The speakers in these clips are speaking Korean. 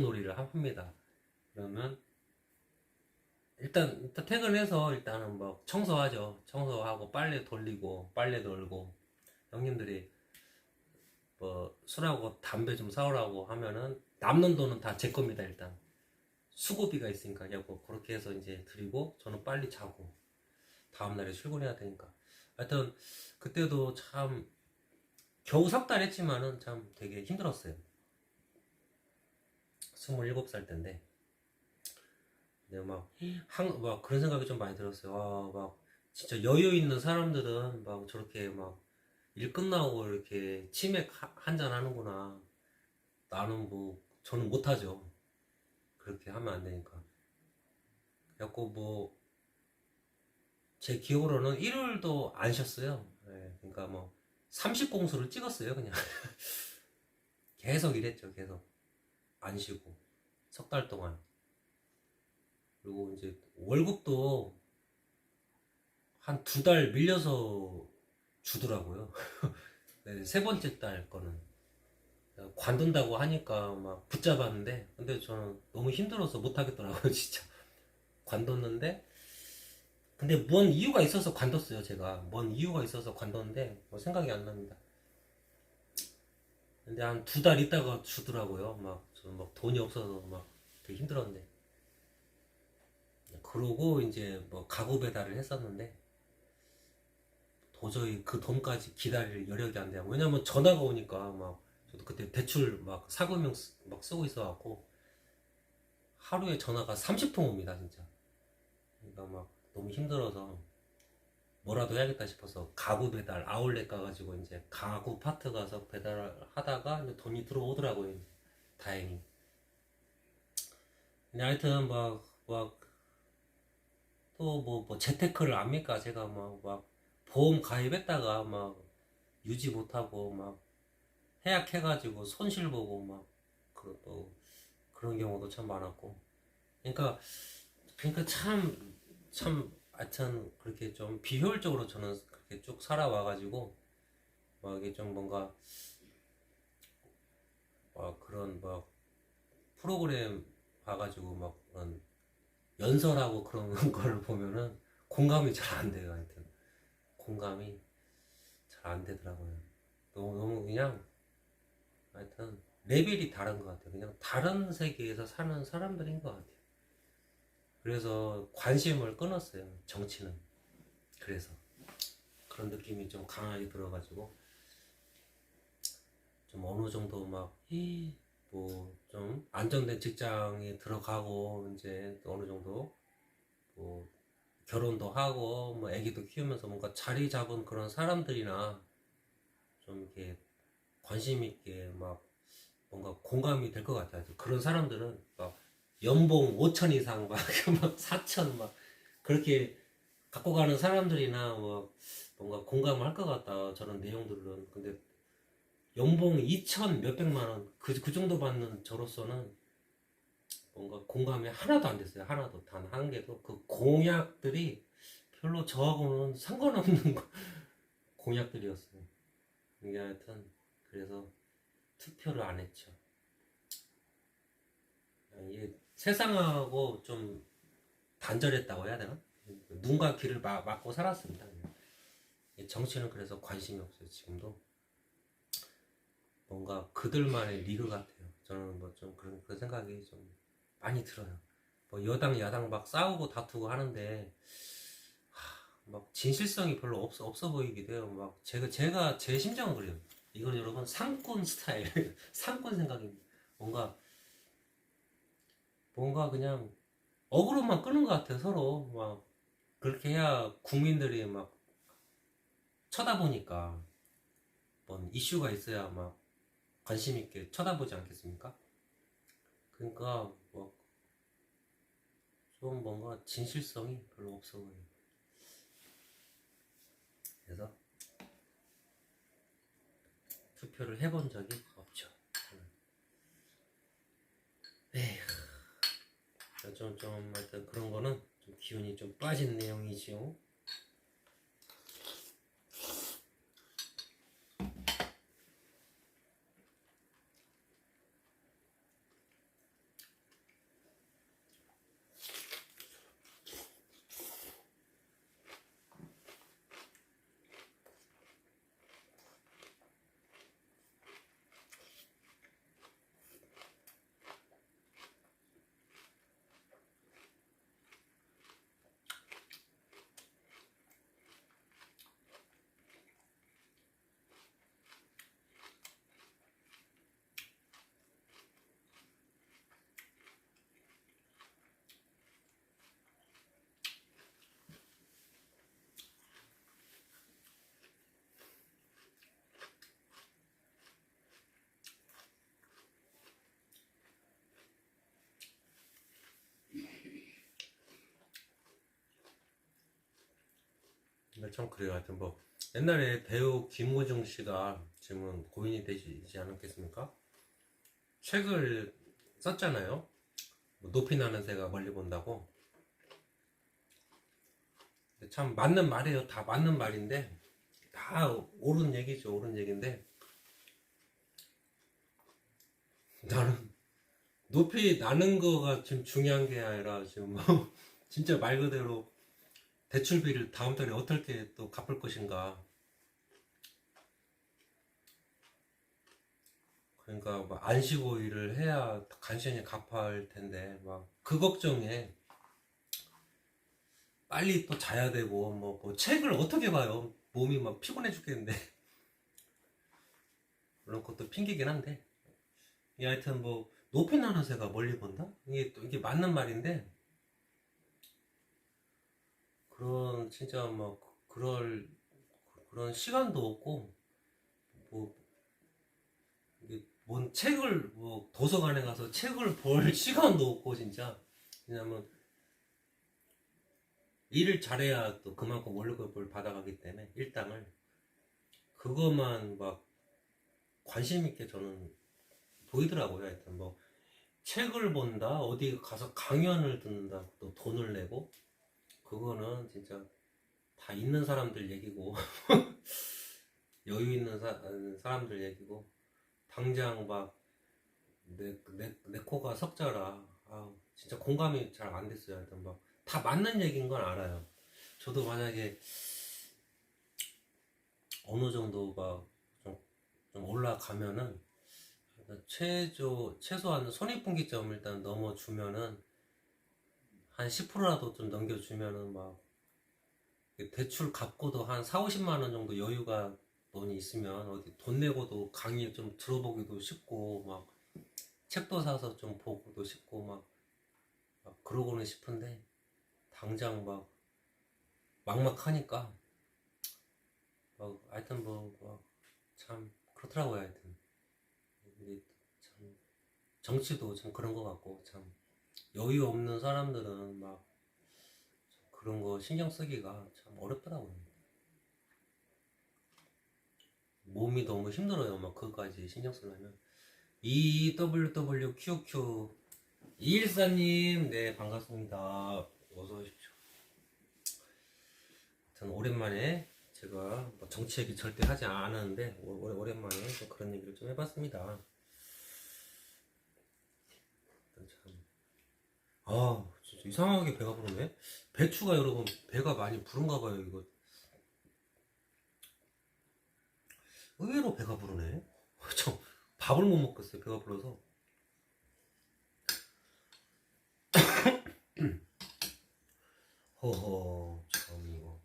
놀이를 합니다. 그러면 일단 퇴근해서 일단은 뭐 청소하죠. 청소하고 빨래 돌리고 빨래 돌고, 형님들이 뭐 술하고 담배 좀 사오라고 하면은 남는 돈은 다 제 겁니다. 일단 수고비가 있으니까 뭐 그렇게 해서 이제 드리고, 저는 빨리 자고 다음날에 출근해야 되니까. 하여튼 그때도 참 겨우 석 달 했지만은 참 되게 힘들었어요. 27살 때인데. 근데 막 그런 생각이 좀 많이 들었어요. 막 진짜 여유 있는 사람들은 막 저렇게 막 일 끝나고 이렇게 치맥 한잔 하는구나. 나는 뭐 저는 못하죠. 그렇게 하면 안 되니까. 그래갖고 뭐 제 기억으로는 일요일도 안 쉬었어요. 예, 그러니까 뭐 30공수를 찍었어요. 그냥 계속 일했죠. 계속 안 쉬고 석 달 동안. 그리고 이제 월급도 한 2달 밀려서 주더라고요. 네, 세 번째 달 거는 관둔다고 하니까 막 붙잡았는데, 근데 저는 너무 힘들어서 못 하겠더라고요. 진짜 관뒀는데. 근데 뭔 이유가 있어서 관뒀어요. 제가 뭔 이유가 있어서 관뒀는데 뭐 생각이 안 납니다. 근데 한 2달 있다가 주더라고요. 막 저는 막 돈이 없어서 막 되게 힘들었는데. 그러고 이제 뭐 가구 배달을 했었는데 도저히 그 돈까지 기다릴 여력이 안 돼요. 왜냐면 전화가 오니까 막, 저도 그때 대출 막 사금융 막 쓰고 있어갖고 하루에 전화가 30통 옵니다 진짜. 그러니까 막 너무 힘들어서 뭐라도 해야겠다 싶어서 가구 배달 아울렛 가가지고 이제 가구 파트 가서 배달하다가 이제 돈이 들어오더라고요. 이제 다행히. 근데 하여튼 또 뭐 재테크를 압니까? 제가 막 보험 가입했다가 막 유지 못하고 막 해약해가지고 손실 보고 막 또 그런 경우도 참 많았고. 그러니까 참 하여튼 그렇게 좀 비효율적으로 저는 그렇게 쭉 살아와가지고 막 이게 좀 뭔가 막 그런 막 프로그램 봐가지고 막 그런 연설하고 그런 걸 보면은 공감이 잘 안 돼요. 하여튼 공감이 잘 안 되더라고요. 너무 그냥 하여튼 레벨이 다른 것 같아요. 그냥 다른 세계에서 사는 사람들인 것 같아요. 그래서 관심을 끊었어요. 정치는. 그래서 그런 느낌이 좀 강하게 들어가지고 좀 어느 정도 막 뭐 좀 안정된 직장에 들어가고 이제 어느 정도 뭐 결혼도 하고 뭐 아기도 키우면서 뭔가 자리 잡은 그런 사람들이나 좀 이렇게 관심 있게 막 뭔가 공감이 될 것 같아요. 그런 사람들은 막 연봉 5천 이상 막 4천 막 그렇게 갖고 가는 사람들이나 뭐 뭔가 공감을 할 것 같다. 저런 내용들은. 근데 연봉 2천 몇백만 원 그 정도 받는 저로서는 뭔가 공감이 하나도 안 됐어요. 하나도 단 한 개도. 그 공약들이 별로 저하고는 상관없는 공약들이었어요. 이게 하여튼 그래서 투표를 안 했죠. 이게 세상하고 좀 단절했다고 해야 되나? 눈과 귀를 막고 살았습니다. 정치는 그래서 관심이 없어요. 지금도 뭔가 그들만의 리그 같아요. 저는 뭐 좀 그런 생각이 좀 많이 들어요. 뭐 여당 야당 막 싸우고 다투고 하는데 막 진실성이 별로 없어 보이기도 해요. 막 제가 제 심정은 그래요. 이건 여러분 상권 스타일, 상권 생각입니다. 뭔가 그냥 어그로만 끄는 것 같아요. 서로 막 그렇게 해야 국민들이 막 쳐다보니까 뭔 이슈가 있어야 막 관심 있게 쳐다보지 않겠습니까? 그러니까 뭐 좀 뭔가 진실성이 별로 없어 보여요. 그래서 투표를 해본 적이 없죠. 좀 하여튼 그런 거는 좀 기운이 좀 빠진 내용이지요. 참 그래요. 하여튼 뭐 옛날에 배우 김호중 씨가 지금은 고인이 되시지 않았겠습니까? 책을 썼잖아요. 뭐 높이 나는 새가 멀리 본다고. 참 맞는 말이에요. 다 맞는 말인데 다 옳은 얘기죠. 옳은 얘기인데 나는 높이 나는 거가 지금 중요한 게 아니라 지금 뭐 진짜 말 그대로 대출비를 다음 달에 어떻게 또 갚을 것인가. 그러니까 뭐 안 쉬고 일을 해야 간신히 갚아야 할 텐데 막 그 걱정에 빨리 또 자야 되고 뭐 책을 어떻게 봐요. 몸이 막 피곤해 죽겠는데 물론 그것도 핑계긴 한데 하여튼 뭐 높이 나는 새가 멀리 본다? 이게 또 이게 맞는 말인데 그런 진짜 뭐 그런 시간도 없고 뭐 이게 뭔 책을 뭐 도서관에 가서 책을 볼 시간도 없고 진짜 왜냐면 일을 잘해야 또 그만큼 월급을 받아가기 때문에 일당을 그것만 막 관심 있게 저는 보이더라고요. 하여튼 뭐 책을 본다 어디 가서 강연을 듣는다 또 돈을 내고 그거는 진짜 다 있는 사람들 얘기고 여유 있는 사람들 얘기고 당장 막 내 코가 석자라 진짜 공감이 잘 안 됐어요. 하여튼 막 다 맞는 얘기인 건 알아요. 저도 만약에 어느 정도 좀 올라가면은 최소한 손익분기점 일단 넘어주면은 한 10%라도 좀 넘겨주면은 막 대출 갚고도 한 4, 50만 원 정도 여유가 돈이 있으면 어디 돈 내고도 강의 좀 들어보기도 쉽고 막 책도 사서 좀 보고도 싶고 막 그러고는 싶은데 당장 막 막막하니까 하여튼 참 그렇더라고요. 하여튼 이게 참 정치도 참 그런 것 같고 참 여유 없는 사람들은 막 그런 거 신경 쓰기가 참 어렵더라고요. 몸이 너무 힘들어요. 막 그거까지 신경 쓰려면. EWWQQ 214님, 네, 반갑습니다. 어서 오십시오. 저는 오랜만에 제가 뭐 정치 얘기 절대 하지 않았는데 오랜만에 또 그런 얘기를 좀 해봤습니다. 진짜 이상하게 배가 부르네. 배추가 여러분 배가 많이 부른가 봐요. 이거 의외로 배가 부르네. 저 밥을 못 먹겠어요. 배가 불러서. 허허 참 이거.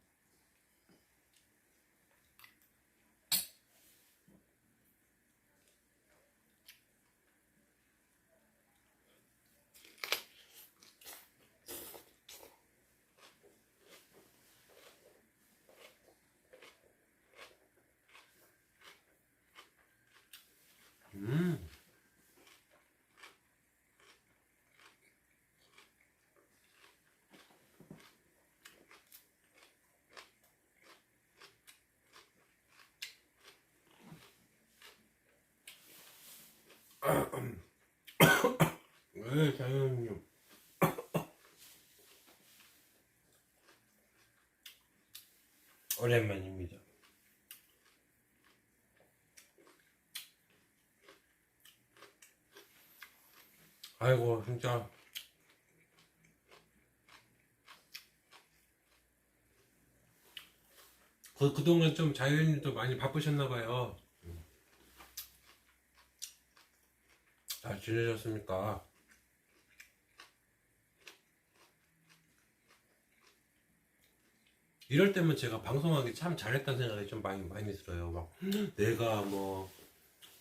음. 네, 장현님. 오랜만입니다. 아이고 진짜 그동안 좀 자연님도 많이 바쁘셨나봐요. 잘 지내셨습니까? 이럴 때면 제가 방송하기 참 잘했다는 생각이 좀 많이 들어요. 막 내가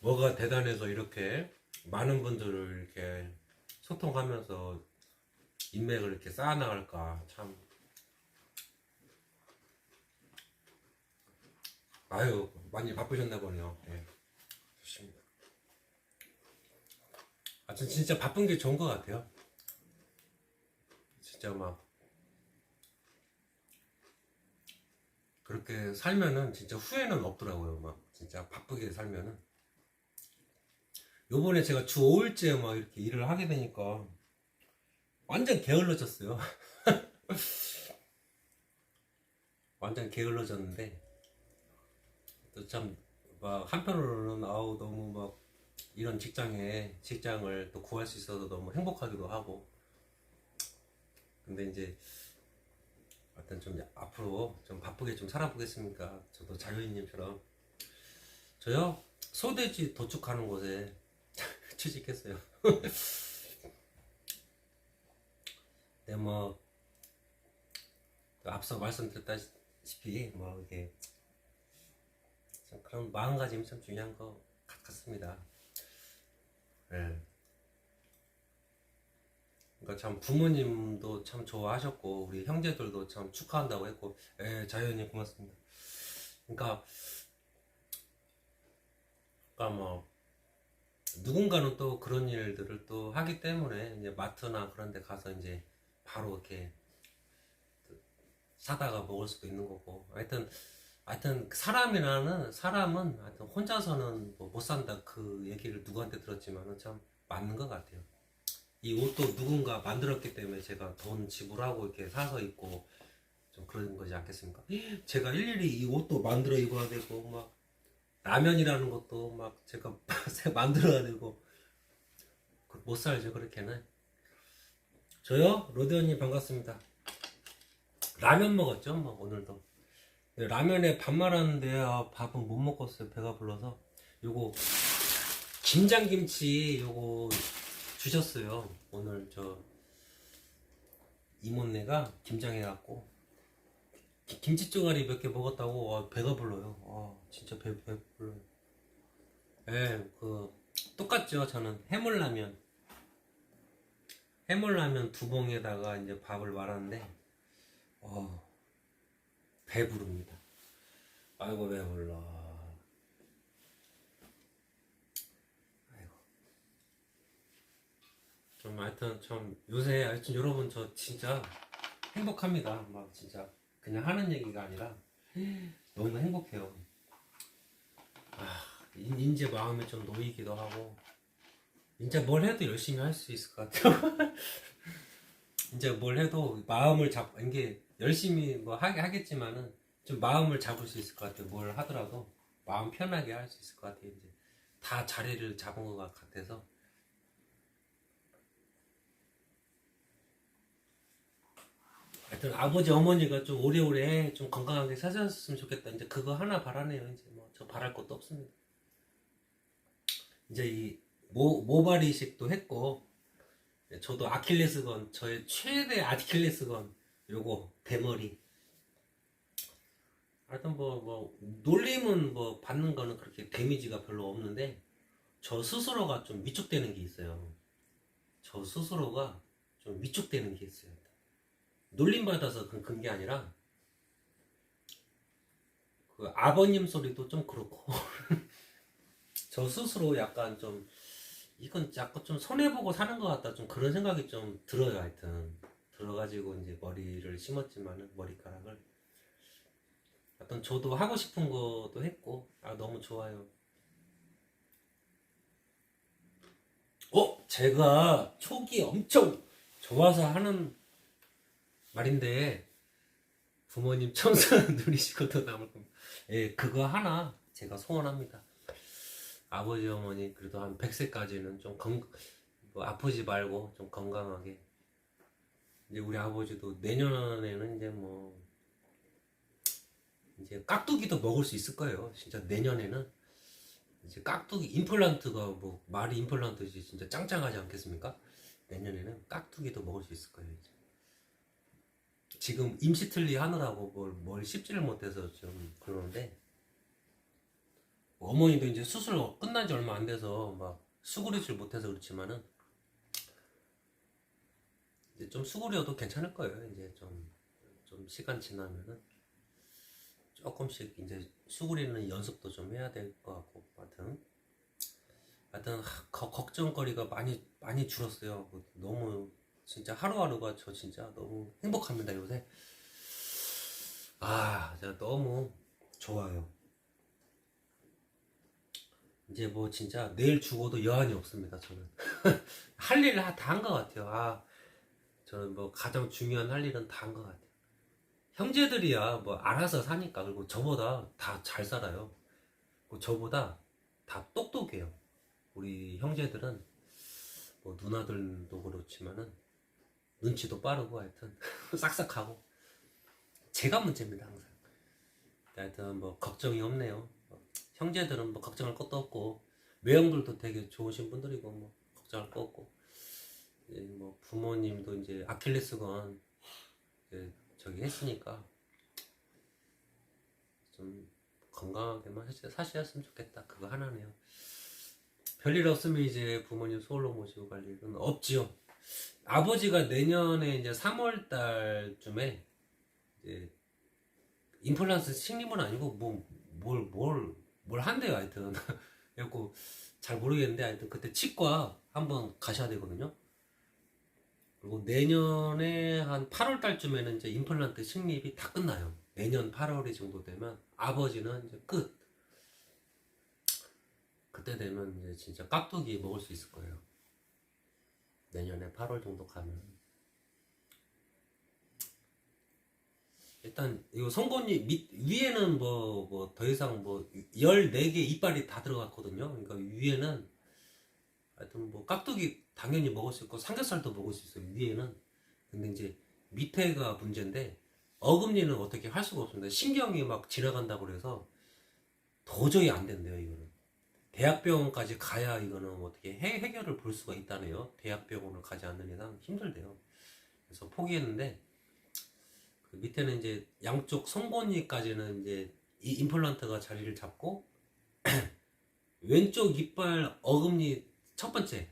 뭐가 대단해서 이렇게 많은 분들을 이렇게 소통하면서 인맥을 이렇게 쌓아나갈까 참. 아유 많이 바쁘셨나 보네요. 네. 좋습니다. 전 진짜 바쁜 게 좋은 것 같아요. 진짜 막 그렇게 살면은 진짜 후회는 없더라고요. 막 진짜 바쁘게 살면은. 요번에 제가 주 5일째 막 이렇게 일을 하게 되니까 완전 게을러졌어요. 완전 게을러졌는데 또 참 막 한편으로는 아우 너무 막 이런 직장을 또 구할 수 있어서 너무 행복하기도 하고. 근데 이제 하여튼 좀 앞으로 좀 바쁘게 좀 살아보겠습니까? 저도 자유인님처럼. 저요 소돼지 도축하는 곳에 취직했어요. 네, 뭐 앞서 말씀드렸다시피 뭐 이게 참 그런 마음가짐이 참 중요한 것 같습니다. 네. 그러니까 참 부모님도 참 좋아하셨고 우리 형제들도 참 축하한다고 했고, 예, 자연님 고맙습니다. 그러니까 뭐 누군가는 또 그런 일들을 또 하기 때문에 이제 마트나 그런 데 가서 이제 바로 이렇게 사다가 먹을 수도 있는 거고. 하여튼 사람은 하여튼 혼자서는 뭐못 산다 그 얘기를 누구한테 들었지만은 참 맞는 것 같아요. 이 옷도 누군가 만들었기 때문에 제가 돈 지불하고 이렇게 사서 입고 좀 그런 거지 않겠습니까? 제가 일일이 이 옷도 만들어 입어야 되고 막 라면이라는 것도 막 제가 만들어야 되고 못 살죠 그렇게는. 저요? 로데오님 반갑습니다. 라면 먹었죠 뭐 오늘도. 라면에 밥 말았는데 밥은 못 먹었어요. 배가 불러서. 요거 김장김치 요거 주셨어요. 오늘 저 이모네가 김장해갖고 김치 쪼가리 몇 개 먹었다고 배가 불러요. 진짜 배 불러요. 예, 그 똑같죠. 저는 해물라면 두 봉에다가 이제 밥을 말았는데 배부릅니다. 아이고 배불러. 아이고. 좀 하여튼 좀 요새 하여튼 여러분 저 진짜 행복합니다. 막 진짜 그냥 하는 얘기가 아니라 너무 행복해요. 이제 마음이 좀 놓이기도 하고 이제 뭘 해도 열심히 할 수 있을 것 같아요. 이제 뭘 해도 마음을 이게 열심히 뭐 하겠지만은 좀 마음을 잡을 수 있을 것 같아요. 뭘 하더라도 마음 편하게 할 수 있을 것 같아요. 이제 다 자리를 잡은 것 같아서. 하여튼 아버지 어머니가 좀 오래오래 좀 건강하게 사셨으면 좋겠다. 이제 그거 하나 바라네요. 이제 뭐 저 바랄 것도 없습니다. 이제 이 모발 이식도 했고 저도 아킬레스건 저의 최대 아킬레스건 요거 대머리. 하여튼 뭐 놀림은 뭐 받는 거는 그렇게 데미지가 별로 없는데 저 스스로가 좀 위축되는 게 있어요. 저 스스로가 좀 위축되는 게 있어요. 놀림 받아서 그런 게 아니라 그 아버님 소리도 좀 그렇고 저 스스로 약간 좀 이건 자꾸 좀 손해보고 사는 것 같다 좀 그런 생각이 좀 들어요. 하여튼 들어가지고 이제 머리를 심었지만은 머리카락을 하여튼 저도 하고 싶은 것도 했고 너무 좋아요. 제가 촉이 엄청 좋아서 하는 말인데 부모님 청소 누리시고도 남을 겁니다. 예, 그거 하나 제가 소원합니다. 아버지 어머니 그래도 한 100세까지는 좀 뭐 아프지 말고 좀 건강하게. 이제 우리 아버지도 내년에는 이제 뭐 이제 깍두기도 먹을 수 있을 거예요. 진짜 내년에는 이제 깍두기 임플란트가 뭐 말이 임플란트지 진짜 짱짱하지 않겠습니까? 내년에는 깍두기도 먹을 수 있을 거예요. 이제. 지금 임시틀리 하느라고 뭘 씹지를 못해서 좀 그러는데 어머니도 이제 수술 끝난 지 얼마 안 돼서 막 수그리질 못해서 그렇지만은 이제 좀 수그려도 괜찮을 거예요. 이제 좀 시간 지나면은 조금씩 이제 수그리는 연습도 좀 해야 될 것 같고. 하여튼 걱정거리가 많이 줄었어요. 너무 진짜 하루하루가 저 진짜 너무 행복합니다 요새. 제가 너무 좋아요. 이제 뭐 진짜 내일 죽어도 여한이 없습니다. 저는 할 일 다 한 것 같아요. 저는 뭐 가장 중요한 할 일은 다 한 것 같아요. 형제들이야 뭐 알아서 사니까. 그리고 저보다 다 잘 살아요. 그리고 저보다 다 똑똑해요. 우리 형제들은 뭐 누나들도 그렇지만은 눈치도 빠르고 하여튼 싹싹하고 제가 문제입니다 항상. 하여튼 뭐 걱정이 없네요. 형제들은 뭐 걱정할 것도 없고 외형들도 되게 좋으신 분들이고 뭐 걱정할 거 없고 이제 뭐 부모님도 이제 아킬레스건 이제 저기 했으니까 좀 건강하게만 사셨으면 좋겠다. 그거 하나네요. 별일 없으면 이제 부모님 서울로 모시고 갈 일은 없지요. 아버지가 내년에 이제 3월 달쯤에 이제 임플란트 식림은 아니고 뭘 한대요 하여튼. 그래갖고 잘 모르겠는데 하여튼 그때 치과 한번 가셔야 되거든요. 그리고 내년에 한 8월 달쯤에는 이제 임플란트 식립이 다 끝나요. 내년 8월이 정도 되면 아버지는 이제 끝. 그때 되면 이제 진짜 깍두기 먹을 수 있을 거예요. 내년에 8월 정도 가면. 일단 이 송곳니 위에는 뭐 더 이상 뭐 14개 이빨이 다 들어갔거든요. 그러니까 위에는 하여튼 뭐 깍두기 당연히 먹을 수 있고 삼겹살도 먹을 수 있어요. 위에는. 근데 이제 밑에가 문제인데 어금니는 어떻게 할 수가 없습니다. 신경이 막 지나간다고 그래서 도저히 안 된대요. 이거는 대학병원까지 가야 이거는 어떻게 해결을 볼 수가 있다네요. 대학병원을 가지 않는 이상 힘들대요. 그래서 포기했는데 그 밑에는 이제 양쪽 송곳니까지는 이제 이 임플란트가 자리를 잡고 왼쪽 이빨 어금니 첫 번째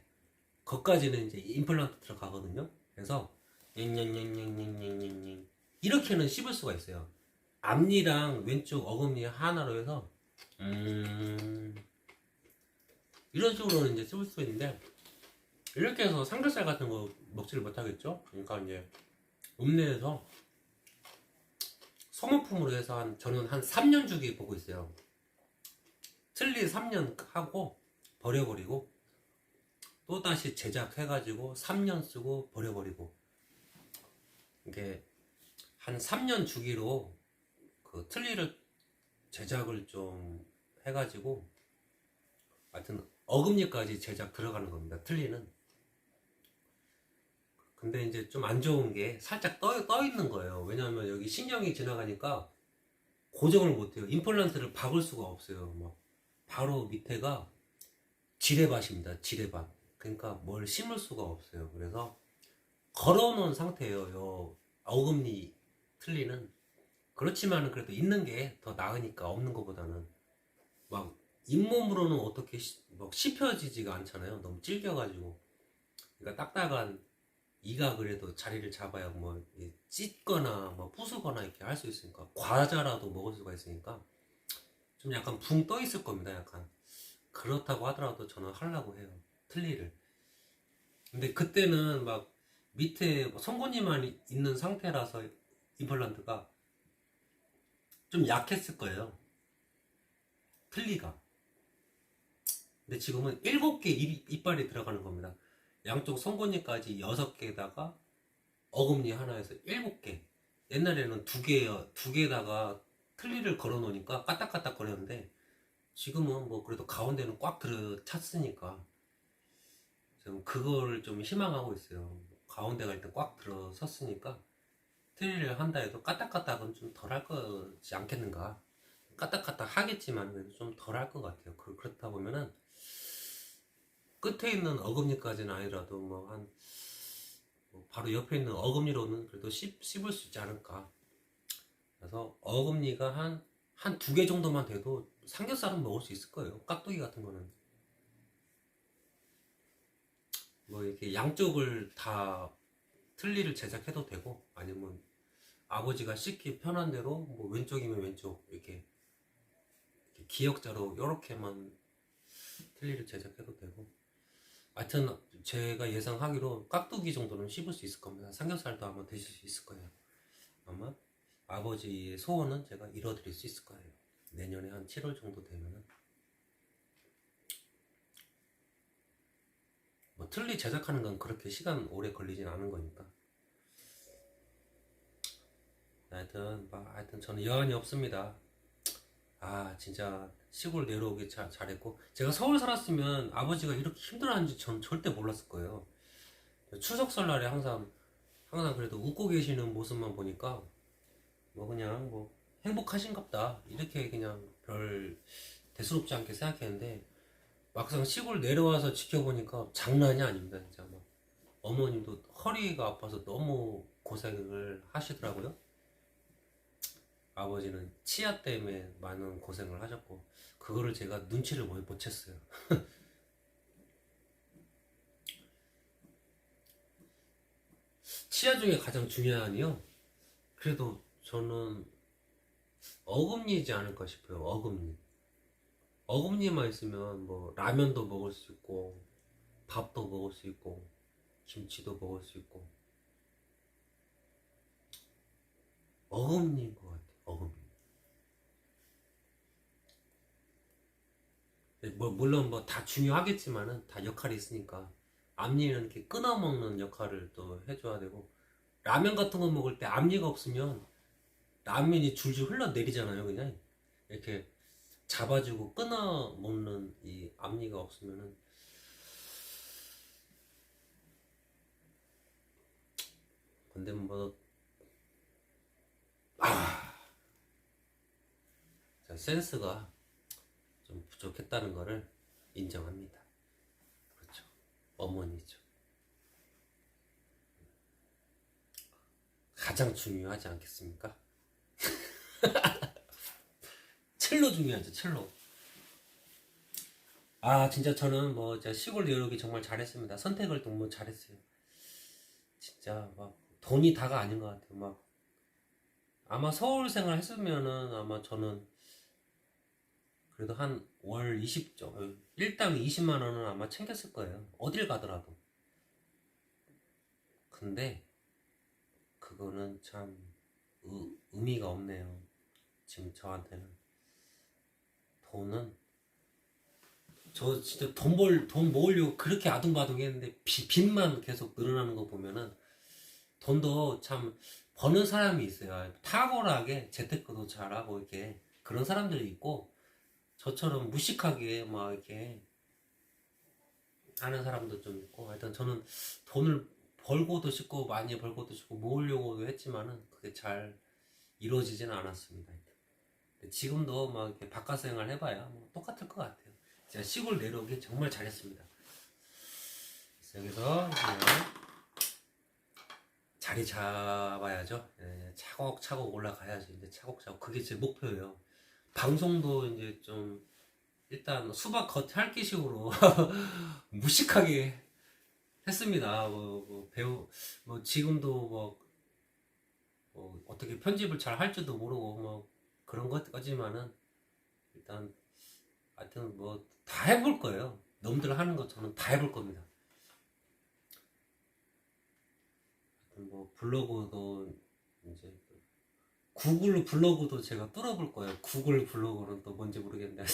거기까지는 이제 임플란트 들어가거든요. 그래서 냥냥냥냥냥냥냥 이렇게는 씹을 수가 있어요. 앞니랑 왼쪽 어금니 하나로 해서 이런 식으로는 이제 씹을 수 있는데 이렇게 해서 삼겹살 같은 거 먹지를 못하겠죠. 그러니까 이제 읍내에서 소모품으로 해서 저는 한 3년 주기 보고 있어요. 틀니 3년 하고 버려버리고 또다시 제작해가지고 3년 쓰고 버려버리고 이게 한 3년 주기로 그 틀니를 제작을 좀 해가지고 하여튼 어금니까지 제작 들어가는 겁니다. 틀니는. 근데 이제 좀 안 좋은 게 살짝 떠 있는 거예요. 왜냐하면 여기 신경이 지나가니까 고정을 못해요. 임플란트를 박을 수가 없어요. 막 바로 밑에가 지뢰밭입니다. 지뢰밭. 그러니까 뭘 심을 수가 없어요. 그래서 걸어놓은 상태예요. 요 어금니 틀니는. 그렇지만은 그래도 있는 게 더 나으니까 없는 것보다는. 막 잇몸으로는 어떻게 막 씹혀지지가 않잖아요. 너무 질겨가지고. 그러니까 딱딱한 이가 그래도 자리를 잡아야 뭐 찢거나 뭐 부수거나 이렇게 할 수 있으니까 과자라도 먹을 수가 있으니까 좀 약간 붕 떠 있을 겁니다. 약간 그렇다고 하더라도 저는 하려고 해요. 틀니를. 근데 그때는 막 밑에 송곳니만 있는 상태라서 임플란트가 좀 약했을 거예요. 틀니가. 근데 지금은 7개 이빨이 들어가는 겁니다. 양쪽 송곳니까지 6개에다가 어금니 하나에서 7개. 옛날에는 2개에다가 틀니를 걸어 놓으니까 까딱까딱 거렸는데 지금은 뭐 그래도 가운데는 꽉 들어 찼으니까 지금 그거를 좀 희망하고 있어요. 가운데가 일단 꽉 들어 섰으니까 틀니를 한다 해도 까딱까딱은 좀 덜 할 거지 않겠는가. 까딱까딱 하겠지만 그래도 좀 덜 할 것 같아요. 그렇다 보면은 끝에 있는 어금니까지는 아니라도 뭐 바로 옆에 있는 어금니로는 그래도 씹을 수 있지 않을까. 그래서 어금니가 한 2개 정도만 돼도 삼겹살은 먹을 수 있을 거예요. 깍두기 같은 거는. 뭐 이렇게 양쪽을 다 틀니를 제작해도 되고 아니면 아버지가 씹기 편한 대로 뭐 왼쪽이면 왼쪽 이렇게 기역자로 이렇게만 틀니를 제작해도 되고 하여튼 제가 예상하기로 깍두기 정도는 씹을 수 있을 겁니다. 삼겹살도 아마 드실 수 있을 거예요. 아마 아버지의 소원은 제가 이뤄드릴 수 있을 거예요. 내년에 한 7월 정도 되면은. 뭐 틀니 제작하는 건 그렇게 시간 오래 걸리진 않은 거니까. 하여튼 저는 여한이 없습니다. 아 진짜 시골 내려오기 잘했고, 제가 서울 살았으면 아버지가 이렇게 힘들어하는지 전 절대 몰랐을 거예요. 추석 설날에 항상 그래도 웃고 계시는 모습만 보니까 뭐 그냥 뭐 행복하신갑다 이렇게 그냥 별 대수롭지 않게 생각했는데, 막상 시골 내려와서 지켜보니까 장난이 아닙니다. 진짜 막 어머님도 허리가 아파서 너무 고생을 하시더라고요. 아버지는 치아 때문에 많은 고생을 하셨고, 그거를 제가 눈치를 못 챘어요. 치아 중에 가장 중요한이요, 그래도 저는 어금니지 않을까 싶어요. 어금니만 있으면 뭐 라면도 먹을 수 있고, 밥도 먹을 수 있고, 김치도 먹을 수 있고, 어금니인 것 같아요. 어금니. 물론 뭐 다 중요하겠지만은 다 역할이 있으니까, 앞니는 이렇게 끊어 먹는 역할을 또 해줘야 되고, 라면 같은 거 먹을 때 앞니가 없으면 라면이 줄줄 흘러내리잖아요. 그냥 이렇게 잡아주고 끊어 먹는 이 앞니가 없으면은, 근데 뭐 센스가 좀 부족했다는 거를 인정합니다. 그렇죠. 어머니죠. 가장 중요하지 않겠습니까? 첼로 중요하죠. 첼로. 아 진짜 저는 뭐 시골 내려오기 정말 잘했습니다. 선택을 너무 잘했어요. 진짜 막 돈이 다가 아닌 것 같아요. 막 아마 서울 생활 했으면은 아마 저는 그래도 한 월 20조, 일당 20만 원은 아마 챙겼을 거예요. 어딜 가더라도. 근데 그거는 참 의미가 없네요. 지금 저한테는 돈은, 저 진짜 돈 모으려고 그렇게 아둥바둥 했는데 빚만 계속 늘어나는 거 보면은, 돈도 참 버는 사람이 있어요. 탁월하게 재테크도 잘하고 이렇게 그런 사람들이 있고, 저처럼 무식하게 막 이렇게 하는 사람도 좀 있고, 하여튼 저는 돈을 벌고도 싶고 많이 벌고도 싶고 모으려고도 했지만은 그게 잘 이루어지지는 않았습니다. 지금도 막 이렇게 바깥 생활 해봐야 뭐 똑같을 것 같아요. 제가 시골 내려오기 정말 잘했습니다. 여기서 자리 잡아야죠. 차곡차곡 올라가야지. 이제 차곡차곡 그게 제 목표예요. 방송도 이제 좀 일단 수박 겉핥기식으로 무식하게 했습니다. 뭐 배우 뭐 지금도 뭐 어떻게 편집을 잘 할지도 모르고 뭐 그런 거지만은, 일단 하여튼 뭐 다 해볼 거예요. 놈들 하는 거 저는 다 해볼 겁니다. 하여튼 뭐 블로그도 이제 구글 블로그도 제가 뚫어볼 거예요. 구글 블로그는 또 뭔지 모르겠는데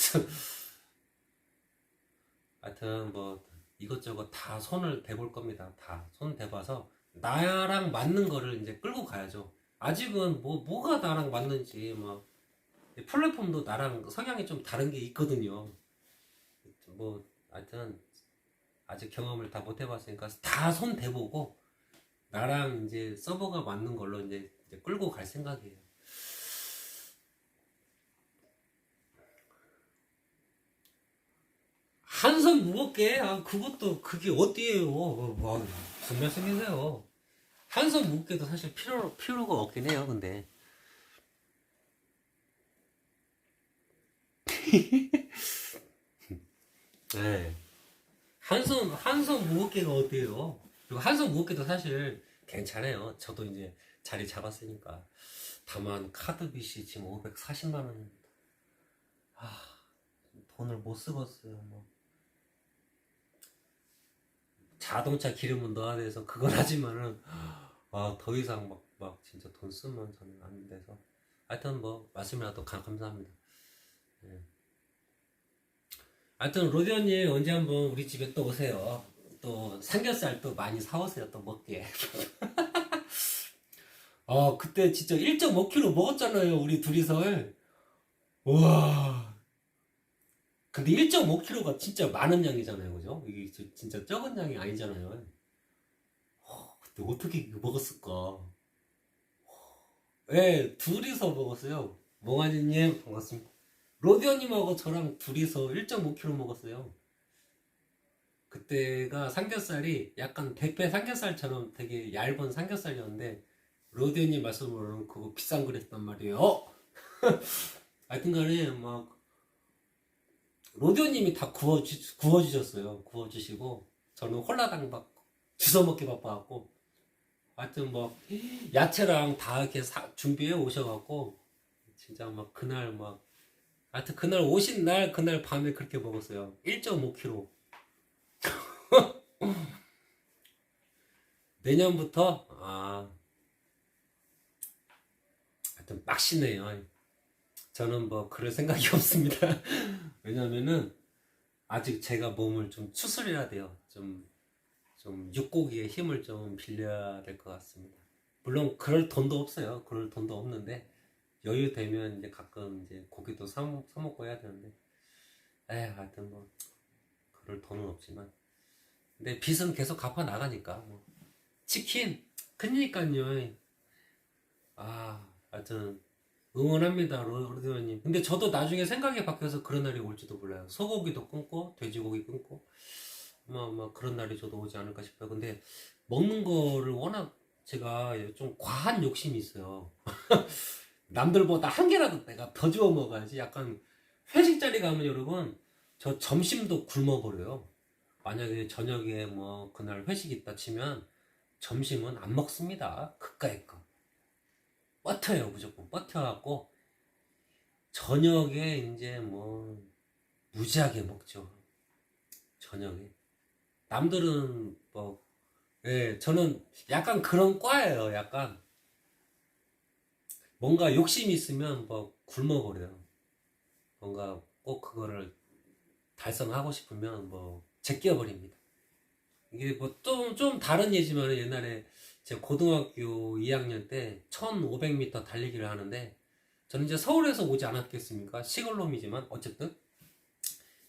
하여튼 뭐 이것저것 다 손을 대볼 겁니다. 다 손 대봐서 나랑 맞는 거를 이제 끌고 가야죠. 아직은 뭐가 나랑 맞는지, 뭐 플랫폼도 나랑 성향이 좀 다른 게 있거든요. 뭐 하여튼 아직 경험을 다 못 해봤으니까 다 손 대보고 나랑 이제 서버가 맞는 걸로 이제 끌고 갈 생각이에요. 한 손 무겁게, 그것도 그게 어디에요? 무슨 말씀이세요? 한 손 무겁게도 사실 필요가 없긴 해요. 근데 네. 한 손 무겁게가 어때요? 그리고 한 손 무겁게도 사실 괜찮아요. 저도 이제 자리 잡았으니까. 다만 카드빚이 지금 540만 원입니다. 아, 돈을 못 쓰겠어요. 뭐 자동차 기름은 넣어야 돼서 그건 하지만은 더 이상 막 막 진짜 돈 쓰면 저는 안 돼서. 하여튼 뭐 말씀이라도 감사합니다. 예. 하여튼 로디언님 언제 한번 우리 집에 또 오세요. 또 삼겹살 또 많이 사오세요. 또 먹게. 그때 진짜 1.5kg 먹었잖아요. 우리 둘이서. 와. 근데 1.5kg가 진짜 많은 양이잖아요. 그죠? 이게 진짜 적은 양이 아니잖아요. 근데 어떻게 이거 먹었을까? 예, 둘이서 먹었어요. 몽환이님 반갑습니다. 로디언님하고 저랑 둘이서 1.5kg 먹었어요. 그때가 삼겹살이 약간 대패 삼겹살처럼 되게 얇은 삼겹살이었는데 로디언님 말씀으로는 그거 비싼 거랬단 말이에요. 하여튼간에 막 로디오님이 다 구워주셨어요. 구워주시고 저는 홀라당 막 주워먹기 바빠갖고 하여튼 뭐 야채랑 다 이렇게 준비해 오셔갖고 진짜 막 그날 막 하여튼 그날 오신 날 그날 밤에 그렇게 먹었어요. 1.5kg. 내년부터 하여튼 빡시네요. 저는 뭐 그럴 생각이 없습니다. 왜냐면은 아직 제가 몸을 좀 추스려야 돼요. 좀 육고기의 힘을 좀 빌려야 될 것 같습니다. 물론 그럴 돈도 없어요. 그럴 돈도 없는데 여유 되면 이제 가끔 이제 고기도 사 먹고 해야 되는데 하여튼 뭐 그럴 돈은 없지만 근데 빚은 계속 갚아 나가니까 뭐. 치킨 그니까요. 하여튼 응원합니다, 로드님. 근데 저도 나중에 생각이 바뀌어서 그런 날이 올지도 몰라요. 소고기도 끊고 돼지고기 끊고 아마 그런 날이 저도 오지 않을까 싶어요. 근데 먹는 거를 워낙 제가 좀 과한 욕심이 있어요. 남들보다 한 개라도 내가 더 주워 먹어야지. 약간 회식 자리 가면 여러분 저 점심도 굶어버려요. 만약에 저녁에 뭐 그날 회식 있다 치면 점심은 안 먹습니다. 그까이 거 버텨요. 무조건 버텨갖고 저녁에 이제 뭐 무지하게 먹죠. 저녁에 남들은 뭐 저는 약간 그런 과예요. 약간 뭔가 욕심이 있으면 뭐 굶어버려요. 뭔가 꼭 그거를 달성하고 싶으면 뭐 제껴버립니다. 이게 뭐 좀 다른 예지만 옛날에 제가 고등학교 2학년 때 1500m 달리기를 하는데 저는 이제 서울에서 오지 않았겠습니까? 시골놈이지만 어쨌든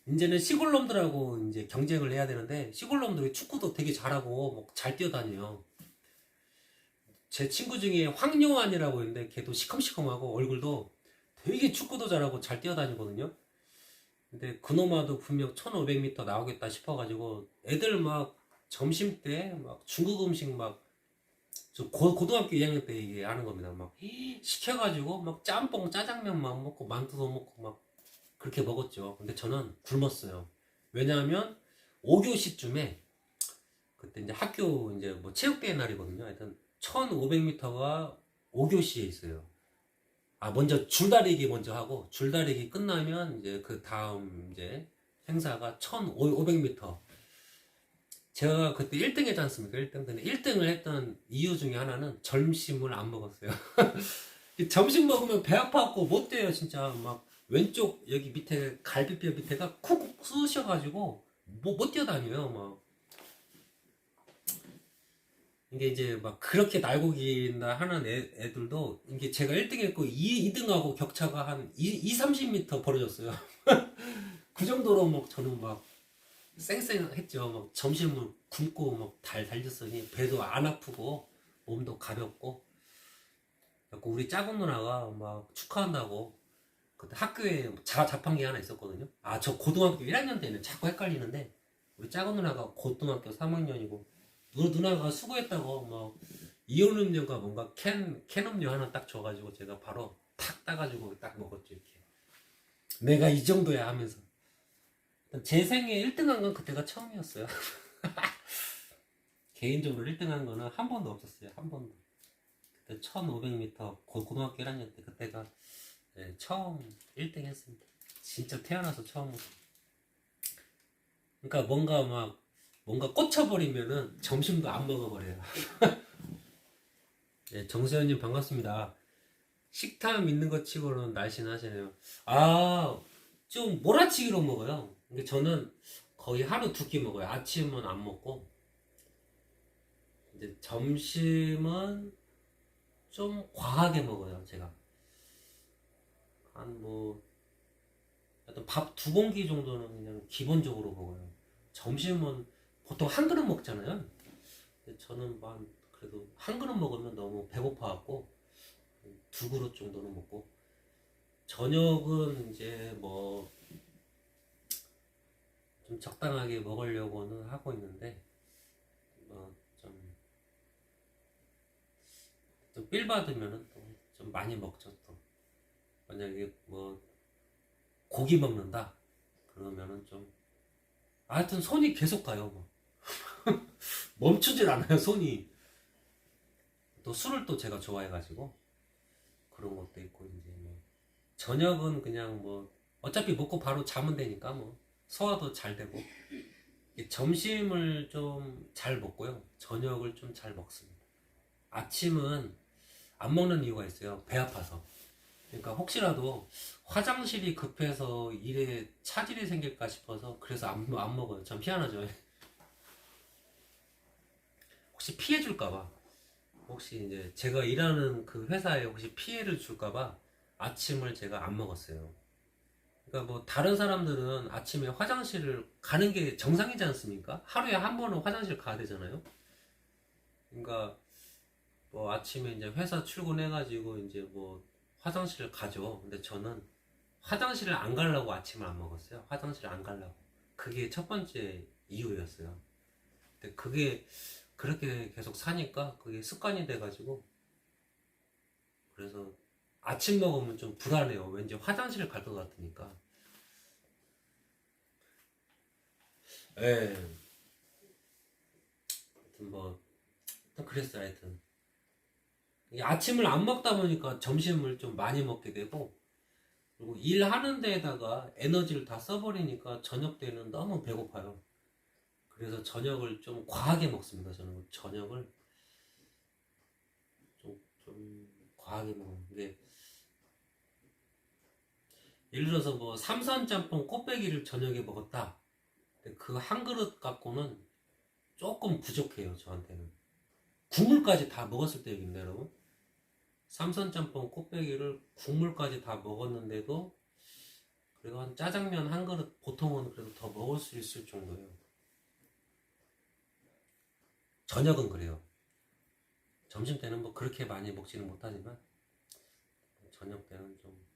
이제는 시골놈들하고 이제 경쟁을 해야 되는데 시골놈들이 축구도 되게 잘하고 뭐 잘 뛰어다녀요. 제 친구 중에 황요한이라고 있는데 걔도 시컴시컴하고 얼굴도 되게 축구도 잘하고 잘 뛰어다니거든요. 근데 그놈아도 분명 1500m 나오겠다 싶어가지고 애들 막 점심 때 막 중국 음식 막 저 고등학교 2학년 때 이게 하는 겁니다. 막 시켜가지고 막 짬뽕 짜장면 막 먹고 만두도 먹고 막 그렇게 먹었죠. 근데 저는 굶었어요. 왜냐하면 5교시쯤에 그때 이제 학교 이제 뭐 체육대회 날이거든요. 하여튼 1500m가 5교시에 있어요. 먼저 줄다리기 먼저 하고 줄다리기 끝나면 이제 그 다음 이제 행사가 1500m. 제가 그때 1등 했지 않습니까? 1등. 근데 1등을 했던 이유 중에 하나는 점심을 안 먹었어요. 점심 먹으면 배 아파갖고 못 돼요, 진짜. 막 왼쪽 여기 밑에 갈비뼈 밑에가 쿡쿡 쑤셔가지고 못 뛰어다녀요, 막. 이게 이제 막 그렇게 날고기나 하는 애들도 이게 제가 1등 했고 2등하고 격차가 한 30m 벌어졌어요. 그 정도로 막 저는 막 쌩쌩했죠. 막 점심을 굶고 막 달렸으니 배도 안 아프고 몸도 가볍고. 그래서 우리 작은 누나가 막 축하한다고 그때 학교에 자판기 하나 있었거든요. 저 고등학교 1학년 때는 자꾸 헷갈리는데 우리 작은 누나가 고등학교 3학년이고 누나가 수고했다고 뭐 이온 음료가 뭔가 캔 음료 하나 딱 줘가지고 제가 바로 탁 따가지고 딱 먹었죠. 이렇게 내가 이 정도야 하면서 제 생에 1등 한 건 그때가 처음이었어요. 개인적으로 1등 한 거는 한 번도 없었어요. 한 번도. 그때 1500m 고등학교 1학년 때 그때가 처음 1등 했습니다. 진짜 태어나서 처음으로. 그러니까 뭔가 꽂혀버리면은 점심도 안 먹어버려요. 정세현님 반갑습니다. 식탐 있는 것 치고는 날씬하시네요. 좀 몰아치기로 먹어요. 근데 저는 거의 하루 두 끼 먹어요. 아침은 안 먹고, 이제 점심은 좀 과하게 먹어요, 제가. 한 뭐, 하여튼 밥 두 공기 정도는 그냥 기본적으로 먹어요. 점심은 보통 한 그릇 먹잖아요. 근데 저는 막 그래도 한 그릇 먹으면 너무 배고파갖고, 두 그릇 정도는 먹고, 저녁은 이제 뭐, 좀 적당하게 먹으려고는 하고 있는데, 좀, 또 삘 받으면은 또 좀 많이 먹죠, 또. 만약에 뭐, 고기 먹는다? 그러면은 좀, 하여튼 손이 계속 가요, 뭐. 멈추질 않아요, 손이. 또 술을 또 제가 좋아해가지고, 그런 것도 있고, 이제 뭐, 저녁은 그냥 뭐, 어차피 먹고 바로 자면 되니까 뭐, 소화도 잘 되고, 점심을 좀 잘 먹고요. 저녁을 좀 잘 먹습니다. 아침은 안 먹는 이유가 있어요. 배 아파서. 그러니까 혹시라도 화장실이 급해서 일에 차질이 생길까 싶어서 그래서 안 먹어요. 참 희한하죠. 혹시 피해 줄까봐. 혹시 이제 제가 일하는 그 회사에 혹시 피해를 줄까봐 아침을 제가 안 먹었어요. 그러니까 뭐 다른 사람들은 아침에 화장실을 가는 게 정상이지 않습니까? 하루에 한 번은 화장실 가야 되잖아요. 그러니까 뭐 아침에 이제 회사 출근해가지고 이제 뭐 화장실을 가죠. 근데 저는 화장실을 안 가려고 아침을 안 먹었어요. 화장실을 안 가려고. 그게 첫 번째 이유였어요. 근데 그게 그렇게 계속 사니까 그게 습관이 돼가지고, 그래서 아침 먹으면 좀 불안해요. 왠지 화장실을 갈 것 같으니까. 예. 하여튼 뭐 그랬어요. 하여튼 이 아침을 안 먹다 보니까 점심을 좀 많이 먹게 되고, 그리고 일하는 데에다가 에너지를 다 써버리니까 저녁 때는 너무 배고파요. 그래서 저녁을 좀 과하게 먹습니다. 저는 저녁을 좀 과하게 먹는 게, 예를 들어서 뭐 삼선짬뽕 꽃배기를 저녁에 먹었다. 근데 그 한 그릇 갖고는 조금 부족해요. 저한테는. 국물까지 다 먹었을 때 얘기입니다, 여러분. 삼선짬뽕 꽃배기를 국물까지 다 먹었는데도 그래도 한 짜장면 한 그릇 보통은 그래도 더 먹을 수 있을 정도예요. 저녁은 그래요. 점심 때는 뭐 그렇게 많이 먹지는 못하지만 저녁 때는 좀.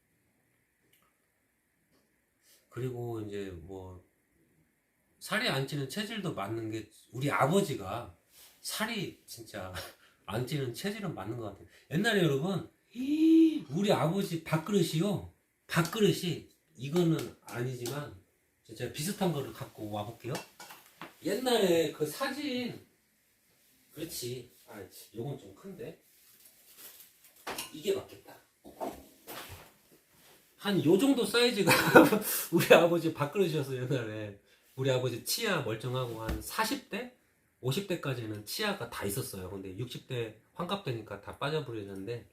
그리고 이제 뭐 살이 안 찌는 체질도 맞는 게, 우리 아버지가 살이 진짜 안 찌는 체질은 맞는 것 같아요. 옛날에 여러분, 우리 아버지 밥그릇이요. 밥그릇이, 이거는 아니지만 진짜 비슷한 거를 갖고 와볼게요. 옛날에 그 사진, 그렇지. 요건 좀 큰데. 이게 맞겠다. 한 요 정도 사이즈가 우리 아버지 밥그릇이었어요, 옛날에. 우리 아버지 치아 멀쩡하고 한 40대? 50대까지는 치아가 다 있었어요. 근데 60대 환갑 되니까 다 빠져버리는데,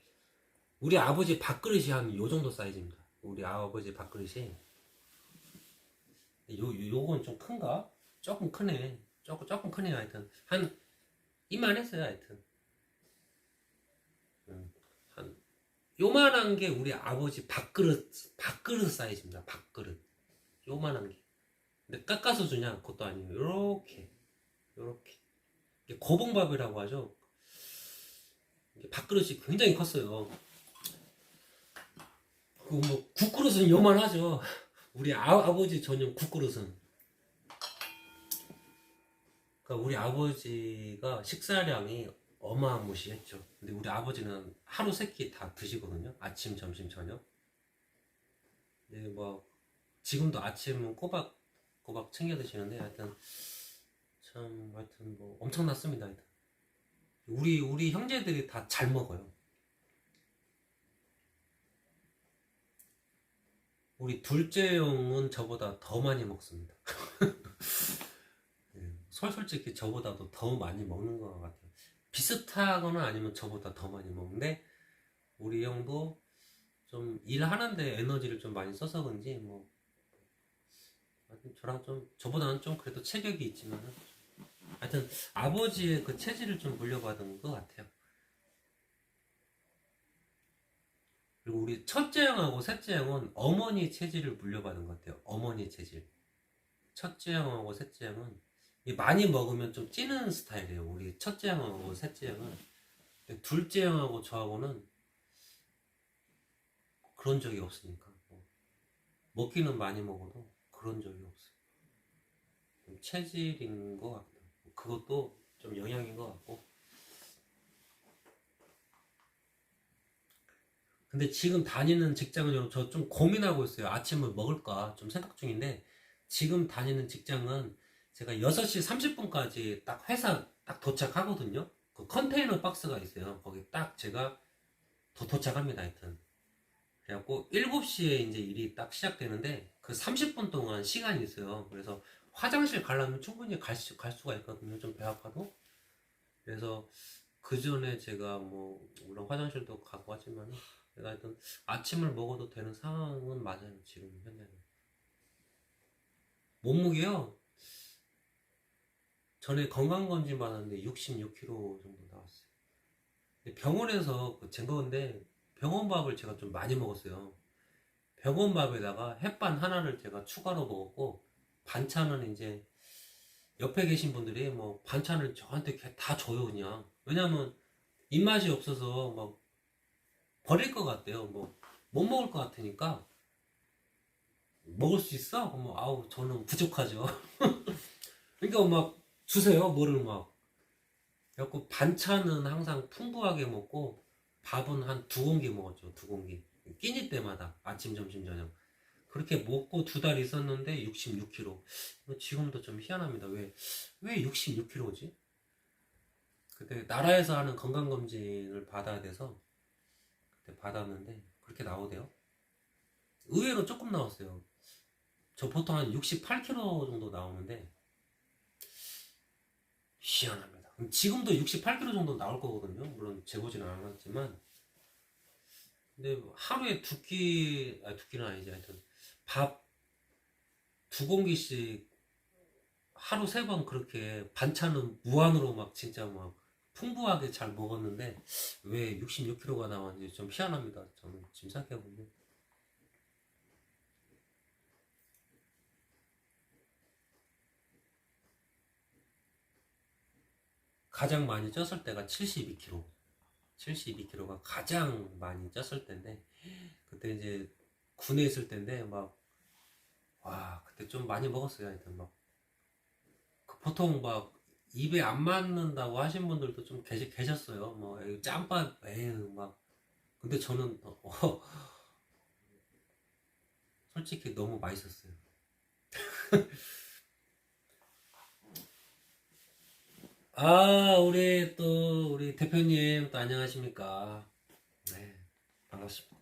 우리 아버지 밥그릇이 한 요 정도 사이즈입니다. 우리 아버지 밥그릇이. 요건 좀 큰가? 조금 크네. 조금 크네요, 하여튼. 한, 이만했어요, 하여튼. 한, 요만한 게 우리 아버지 밥그릇 사이즈입니다. 밥그릇. 요만한 게. 근데 깎아서 주냐? 그것도 아니에요. 요렇게. 이게 고봉밥이라고 하죠. 밥그릇이 굉장히 컸어요. 그 뭐 국그릇은 요만하죠. 우리 아버지 전용 국그릇은. 그러니까 우리 아버지가 식사량이 어마무시했죠. 근데 우리 아버지는 하루 세 끼 다 드시거든요. 아침, 점심, 저녁. 근데 뭐 지금도 아침은 꼬박 챙겨 드시는데, 하여튼 하여튼 뭐 엄청났습니다. 하여튼. 우리 형제들이 다 잘 먹어요. 우리 둘째 형은 저보다 더 많이 먹습니다. 솔직히 저보다도 더 많이 먹는 것 같아요. 비슷하거나 아니면 저보다 더 많이 먹는데 우리 형도 좀 일하는데 에너지를 좀 많이 써서 그런지 뭐 하여튼 저랑 좀 저보다는 좀 그래도 체격이 있지만 하여튼 아버지의 그 체질을 좀 물려받은 것 같아요. 그리고 우리 첫째 형하고 셋째 형은 어머니 체질을 물려받은 것 같아요. 어머니 체질. 첫째 형하고 셋째 형은 많이 먹으면 좀 찌는 스타일이에요. 우리 첫째 형하고 셋째 형은. 근데 둘째 형하고 저하고는 그런 적이 없으니까 먹기는 많이 먹어도 그런 적이 없어요. 좀 체질인 것 같아요. 그것도 좀 영향인 것 같고. 근데 지금 다니는 직장은 저 좀 고민하고 있어요. 아침을 먹을까 좀 생각 중인데 지금 다니는 직장은 제가 6시 30분까지 딱 회사 딱 도착하거든요. 그 컨테이너 박스가 있어요. 거기 딱 제가 도착합니다. 하여튼. 그래갖고 7시에 이제 일이 딱 시작되는데 그 30분 동안 시간이 있어요. 그래서 화장실 가려면 충분히 갈 수가 있거든요. 좀 배 아파도. 그래서 그 전에 제가 뭐 물론 화장실도 가고 하지만 내가 하여튼 아침을 먹어도 되는 상황은 맞아요. 지금 현재는. 몸무게요. 전에 건강검진 받았는데 66kg 정도 나왔어요. 근데 병원에서 잰 건데 병원 밥을 제가 좀 많이 먹었어요. 병원 밥에다가 햇반 하나를 제가 추가로 먹었고 반찬은 이제 옆에 계신 분들이 뭐 반찬을 저한테 다 줘요 그냥. 왜냐면 입맛이 없어서 막 버릴 것 같대요. 뭐 못 먹을 것 같으니까 먹을 수 있어? 그러면 아우 저는 부족하죠. 그러니까 막 주세요 뭐를 막. 그래갖고 반찬은 항상 풍부하게 먹고 밥은 한 2공기 먹었죠. 2공기. 끼니 때마다 아침 점심 저녁. 그렇게 먹고 2달 있었는데 66kg. 지금도 좀 희한합니다. 왜 66kg지? 그때 나라에서 하는 건강검진을 받아야 돼서 그때 받았는데 그렇게 나오대요. 의외로 조금 나왔어요. 저 보통 한 68kg 정도 나오는데 희한합니다. 지금도 68kg 정도 나올 거거든요. 물론 재보지는 않았지만 근데 하루에 두 끼는 아니지 하여튼 밥 2공기씩 하루 3번 그렇게 반찬은 무한으로 막 진짜 막 풍부하게 잘 먹었는데 왜 66kg가 나왔는지 좀 희한합니다. 저는 지금 생각해보면 가장 많이 쪘을 때가 72kg 72kg가 가장 많이 쪘을 때인데 그때 이제 군에 있을 때인데 막 와 그때 좀 많이 먹었어요. 하여튼 막 보통 막 입에 안 맞는다고 하신 분들도 좀 계셨어요. 뭐 에이, 짬밥 에휴 막 근데 저는 솔직히 너무 맛있었어요. 아 우리 또 우리 대표님 또 안녕하십니까? 네 반갑습니다.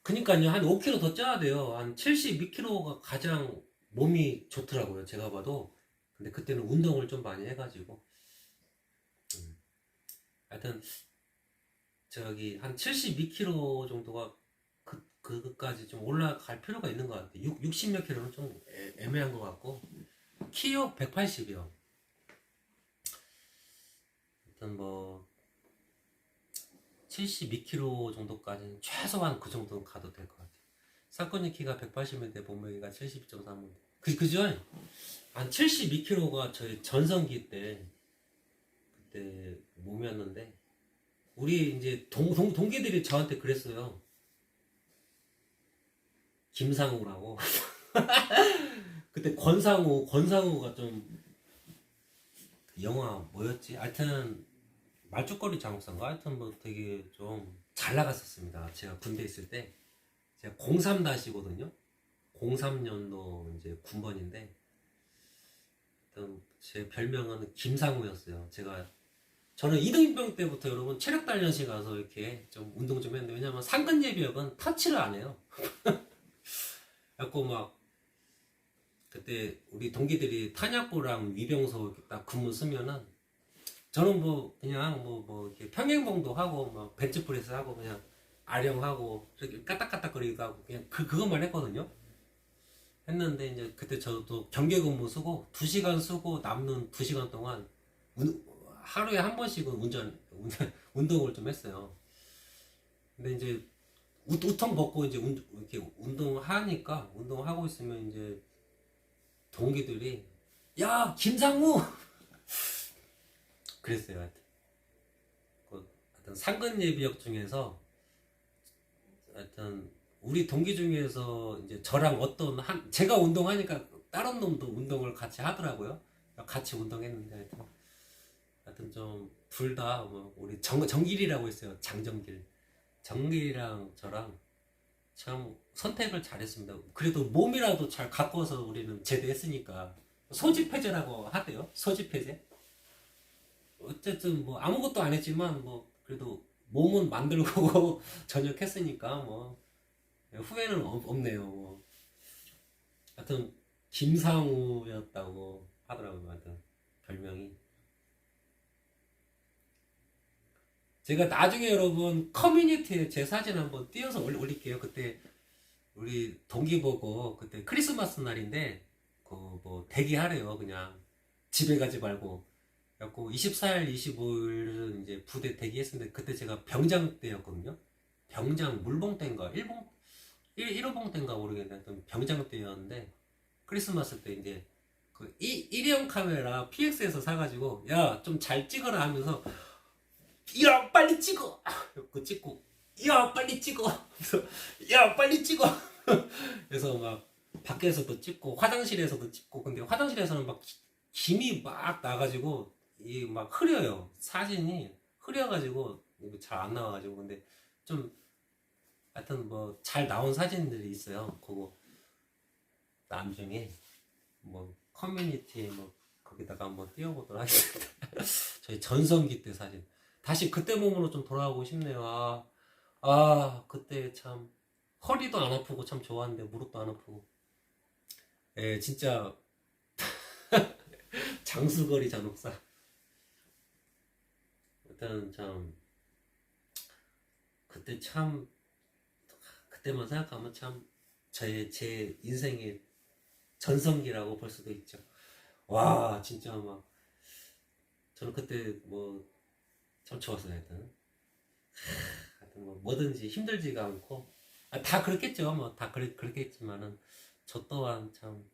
그니까요 한 5kg 더 쪄야 돼요. 한 72kg가 가장 몸이 좋더라고요. 제가 봐도. 근데 그때는 운동을 좀 많이 해가지고 하여튼 저기 한 72kg 정도가 그까지 좀 올라갈 필요가 있는 것 같아요. 60 몇 킬로는 좀 애매한 것 같고 키요 180이요. 일단 뭐 72kg 정도까지는 최소한 그 정도는 가도 될 것 같아요. 사건이 키가 180인데 몸무게가 70.3인데 그죠? 한 72kg가 저희 전성기 때 그때 몸이었는데 우리 이제 동기들이 저한테 그랬어요. 김상우라고. 그때 권상우가 좀 영화 뭐였지? 하여튼 말죽거리 장국사인가? 하여튼 뭐 되게 좀 잘 나갔었습니다. 제가 군대 있을 때 제가 03-거든요. 03년도 이제 군번인데 하여튼 제 별명은 김상우였어요. 저는 이등병 때부터 여러분 체력 단련실 가서 이렇게 좀 운동 좀 했는데 왜냐면 상근 예비역은 터치를 안 해요. 그래갖고 막 그때 우리 동기들이 탄약고랑 위병소 이렇게 딱 근무 쓰면은 저는 뭐 그냥 뭐 이렇게 평행봉도 하고 막 벤치프레스 하고 그냥 아령하고 이렇게 까딱까딱거리기도 하고 그냥 그것만 했거든요. 했는데 이제 그때 저도 경계근무 쓰고 2시간 쓰고 남는 2시간 동안 하루에 한 번씩은 운동을 좀 했어요. 근데 이제 우통 벗고 이제 이렇게 운동하고 있으면 이제 동기들이 야 김상무 그랬어요. 하여튼 상근 예비역 중에서 하여튼 우리 동기 중에서 이제 저랑 어떤 제가 운동하니까 다른 놈도 운동을 같이 하더라고요. 같이 운동했는데 하여튼 좀 둘 다 뭐 우리 정길이라고 있어요. 장정길. 정길이랑 저랑 참 선택을 잘했습니다. 그래도 몸이라도 잘 가꿔서 우리는 제대했으니까 소집해제라고 하대요. 소집해제. 어쨌든 뭐 아무것도 안 했지만 뭐 그래도 몸은 만들고 전역했으니까 뭐 후회는 없네요. 뭐. 하여튼 김상우였다고 하더라고요. 하여튼 별명이. 제가 나중에 여러분 커뮤니티에 제 사진 한번 띄워서 올릴게요. 그때 우리 동기 보고 그때 크리스마스 날인데 그 뭐 대기하래요. 그냥 집에 가지 말고. 그래갖고 24일, 25일은 이제 부대 대기했었는데 그때 제가 병장 때였거든요. 병장 물봉 때인가 1호봉 때인가 모르겠는데 하여튼 병장 때였는데 크리스마스 때 이제 그 일회용 카메라 PX에서 사가지고 야 좀 잘 찍어라 하면서 야 빨리 찍어 그 찍고 야 빨리 찍어 그래서 야 빨리 찍어 그래서 막 밖에서도 찍고 화장실에서도 찍고 근데 화장실에서는 막 김이 막 나가지고 이 막 흐려요. 사진이 흐려가지고 잘 안 나와가지고 근데 좀 하여튼 뭐 잘 나온 사진들이 있어요. 그거 나중에 뭐 커뮤니티에 뭐 거기다가 한번 띄워보도록 하겠습니다. 저희 전성기 때 사진. 다시 그때 몸으로 좀 돌아가고 싶네요. 그때 참 허리도 안 아프고 참 좋았는데 무릎도 안 아프고. 예, 진짜 장수거리 잔혹사. 일단 참 그때 참 그때만 생각하면 참 제 인생의 전성기라고 볼 수도 있죠. 와 진짜 막 저는 그때 뭐 참 좋았어요. 하여튼 뭐 뭐든지 힘들지가 않고 다 그렇겠죠. 뭐 다 그렇겠지만은 저 또한 참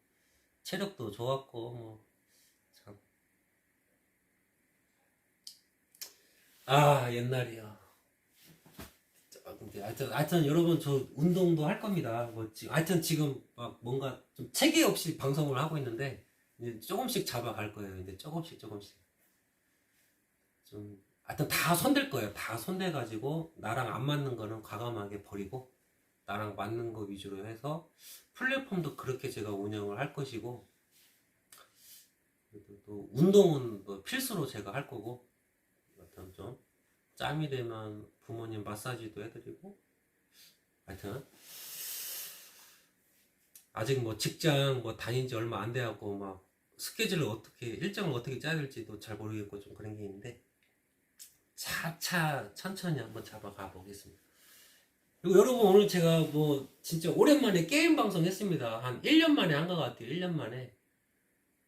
체력도 좋았고 뭐 참 옛날이야. 근데 하여튼 여러분 저 운동도 할 겁니다. 뭐 하여튼 지금 막 뭔가 좀 체계 없이 방송을 하고 있는데 이제 조금씩 잡아갈 거예요. 이제 조금씩 좀 하여튼 다 손댈 거예요. 다 손대 가지고 나랑 안 맞는 거는 과감하게 버리고 나랑 맞는 거 위주로 해서 플랫폼도 그렇게 제가 운영을 할 것이고 또 운동은 뭐 필수로 제가 할 거고 하여튼 좀 짬이 되면 부모님 마사지도 해드리고 하여튼 아직 뭐 직장 뭐 다닌 지 얼마 안 돼갖고 막 스케줄을 일정을 어떻게 짜야 될지도 잘 모르겠고 좀 그런 게 있는데 차차 천천히 한번 잡아가 보겠습니다. 그리고 여러분 오늘 제가 뭐 진짜 오랜만에 게임 방송 했습니다. 한 1년 만에 한 것 같아요. 1년 만에.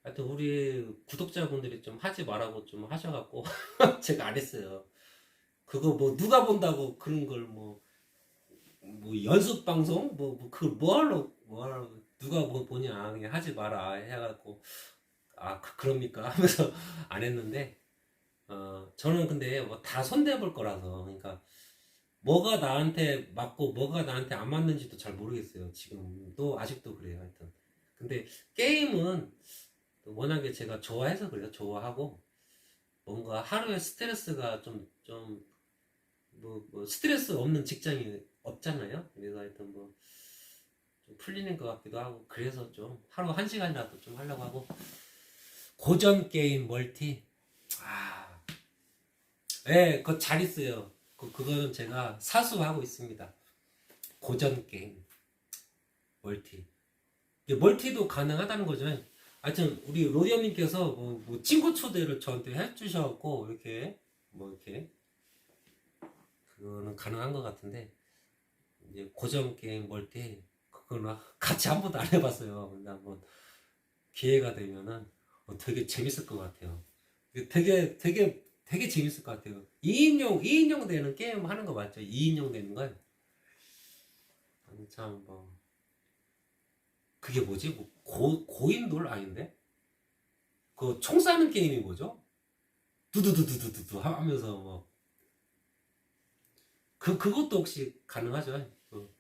하여튼 우리 구독자분들이 좀 하지 말라고 좀 하셔갖고 제가 안 했어요. 그거 뭐 누가 본다고 그런 걸 뭐 연습 방송 그걸 뭐하러 누가 보냐 그냥 하지 마라 해갖고 그럽니까 하면서 안 했는데 저는 근데 뭐 다 손대볼 거라서 그러니까 뭐가 나한테 맞고 뭐가 나한테 안 맞는지도 잘 모르겠어요. 지금도 아직도 그래요. 하여튼 근데 게임은 워낙에 제가 좋아해서 그래요. 좋아하고 뭔가 하루에 스트레스가 뭐 스트레스 없는 직장이 없잖아요. 그래서 하여튼 뭐 좀 풀리는 것 같기도 하고 그래서 좀 하루 1시간이라도 좀 하려고 하고 고전 게임 멀티 그거 잘 있어요. 그거는 제가 사수하고 있습니다. 고전 게임 멀티도 가능하다는 거죠. 하여튼 우리 로디언님께서 뭐 친구 초대를 저한테 해주셔갖고 이렇게 뭐 이렇게 그거는 가능한 것 같은데 이제 고전 게임 뭘 때 그거는 같이 한 번도 안 해봤어요. 근데 한번 기회가 되면은 되게 재밌을 것 같아요. 되게 재밌을 것 같아요. 2인용 되는 게임 하는 거 맞죠? 2인용 되는 걸? 참 뭐 그게 뭐지? 뭐 고인돌 아닌데? 그 총 쏴는 게임이 뭐죠? 두두두두두두 하면서 뭐 그것도 혹시 가능하죠? 그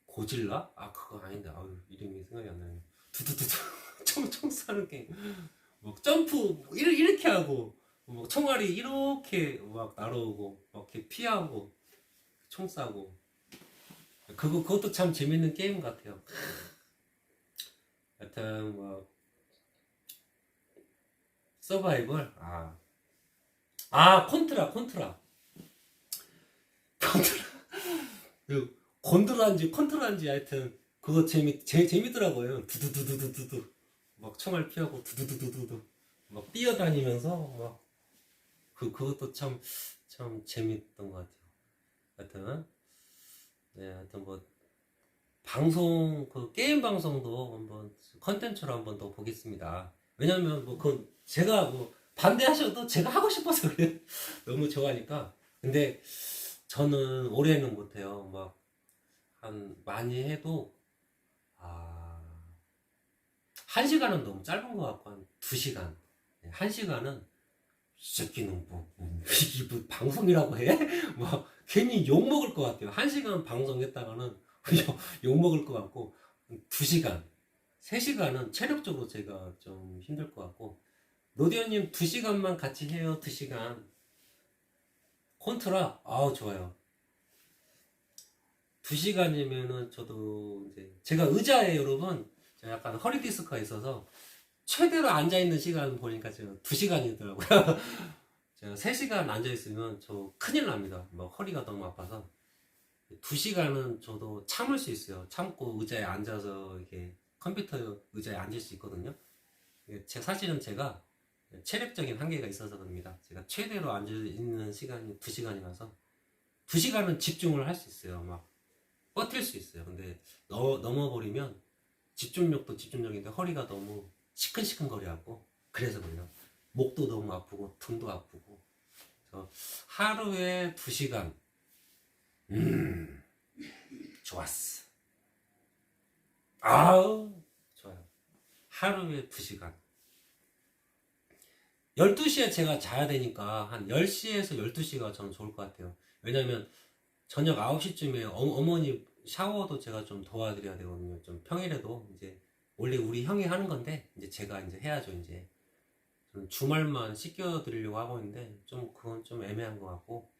고질라? 아 그거 아닌데 아유 이름이 생각이 안 나네. 두두두두 총 쏴는 게임. 뭐 점프 이렇게 하고 뭐 총알이 이렇게 막 날아오고 막 이렇게 피하고 총 쏴고 그것도 참 재밌는 게임 같아요. 하여튼 뭐 서바이벌 콘트라 그 곤드라인지 하여튼 그거 재밌더라고요. 두두두두두두 막 총알 피하고 두두두두두두 막 뛰어다니면서 막 그것도 참 재밌던 것 같아요. 하여튼 네 하여튼 뭐 방송 그 게임 방송도 한번 컨텐츠로 한번 더 보겠습니다. 왜냐면 뭐 그건 제가 뭐 반대하셔도 제가 하고 싶어서 그래요. 너무 좋아하니까. 근데 저는 올해는 못해요. 막 한 많이 해도 아 1시간은 너무 짧은 것 같고 한 2시간 1시간은 이 새끼는 이게 뭐 방송이라고 해? 뭐 괜히 욕 먹을 것 같아요. 1시간 방송했다가는 욕 먹을 것 같고 2시간 3시간은 체력적으로 제가 좀 힘들 것 같고 노디언님 2시간만 같이 해요. 2시간 콘트라 아우 좋아요. 2시간이면은 저도 이제 제가 의자에 여러분 제가 약간 허리 디스크가 있어서 최대로 앉아있는 시간 보니까 제가 2시간이더라고요. 제가 3시간 앉아있으면 저 큰일 납니다. 막 허리가 너무 아파서 2시간은 저도 참을 수 있어요. 참고 의자에 앉아서 이렇게 컴퓨터 의자에 앉을 수 있거든요. 사실은 제가 체력적인 한계가 있어서 그럽니다. 제가 최대로 앉아있는 시간이 2시간이라서 2시간은 집중을 할 수 있어요. 막 버틸 수 있어요. 근데 넘어버리면 집중력도 집중력인데 허리가 너무 시큰시큰거려갖고 그래서 그래요. 목도 너무 아프고 등도 아프고 그래서 하루에 2시간 좋았어. 아우 좋아요. 하루에 2시간 12시에 제가 자야 되니까 한 10시에서 12시가 저는 좋을 것 같아요. 왜냐면 저녁 9시쯤에 어머니 샤워도 제가 좀 도와드려야 되거든요. 좀 평일에도 이제 원래 우리 형이 하는 건데 이제 제가 이제 해야죠. 이제 저는 주말만 씻겨드리려고 하고 있는데 좀 그건 좀 애매한 것 같고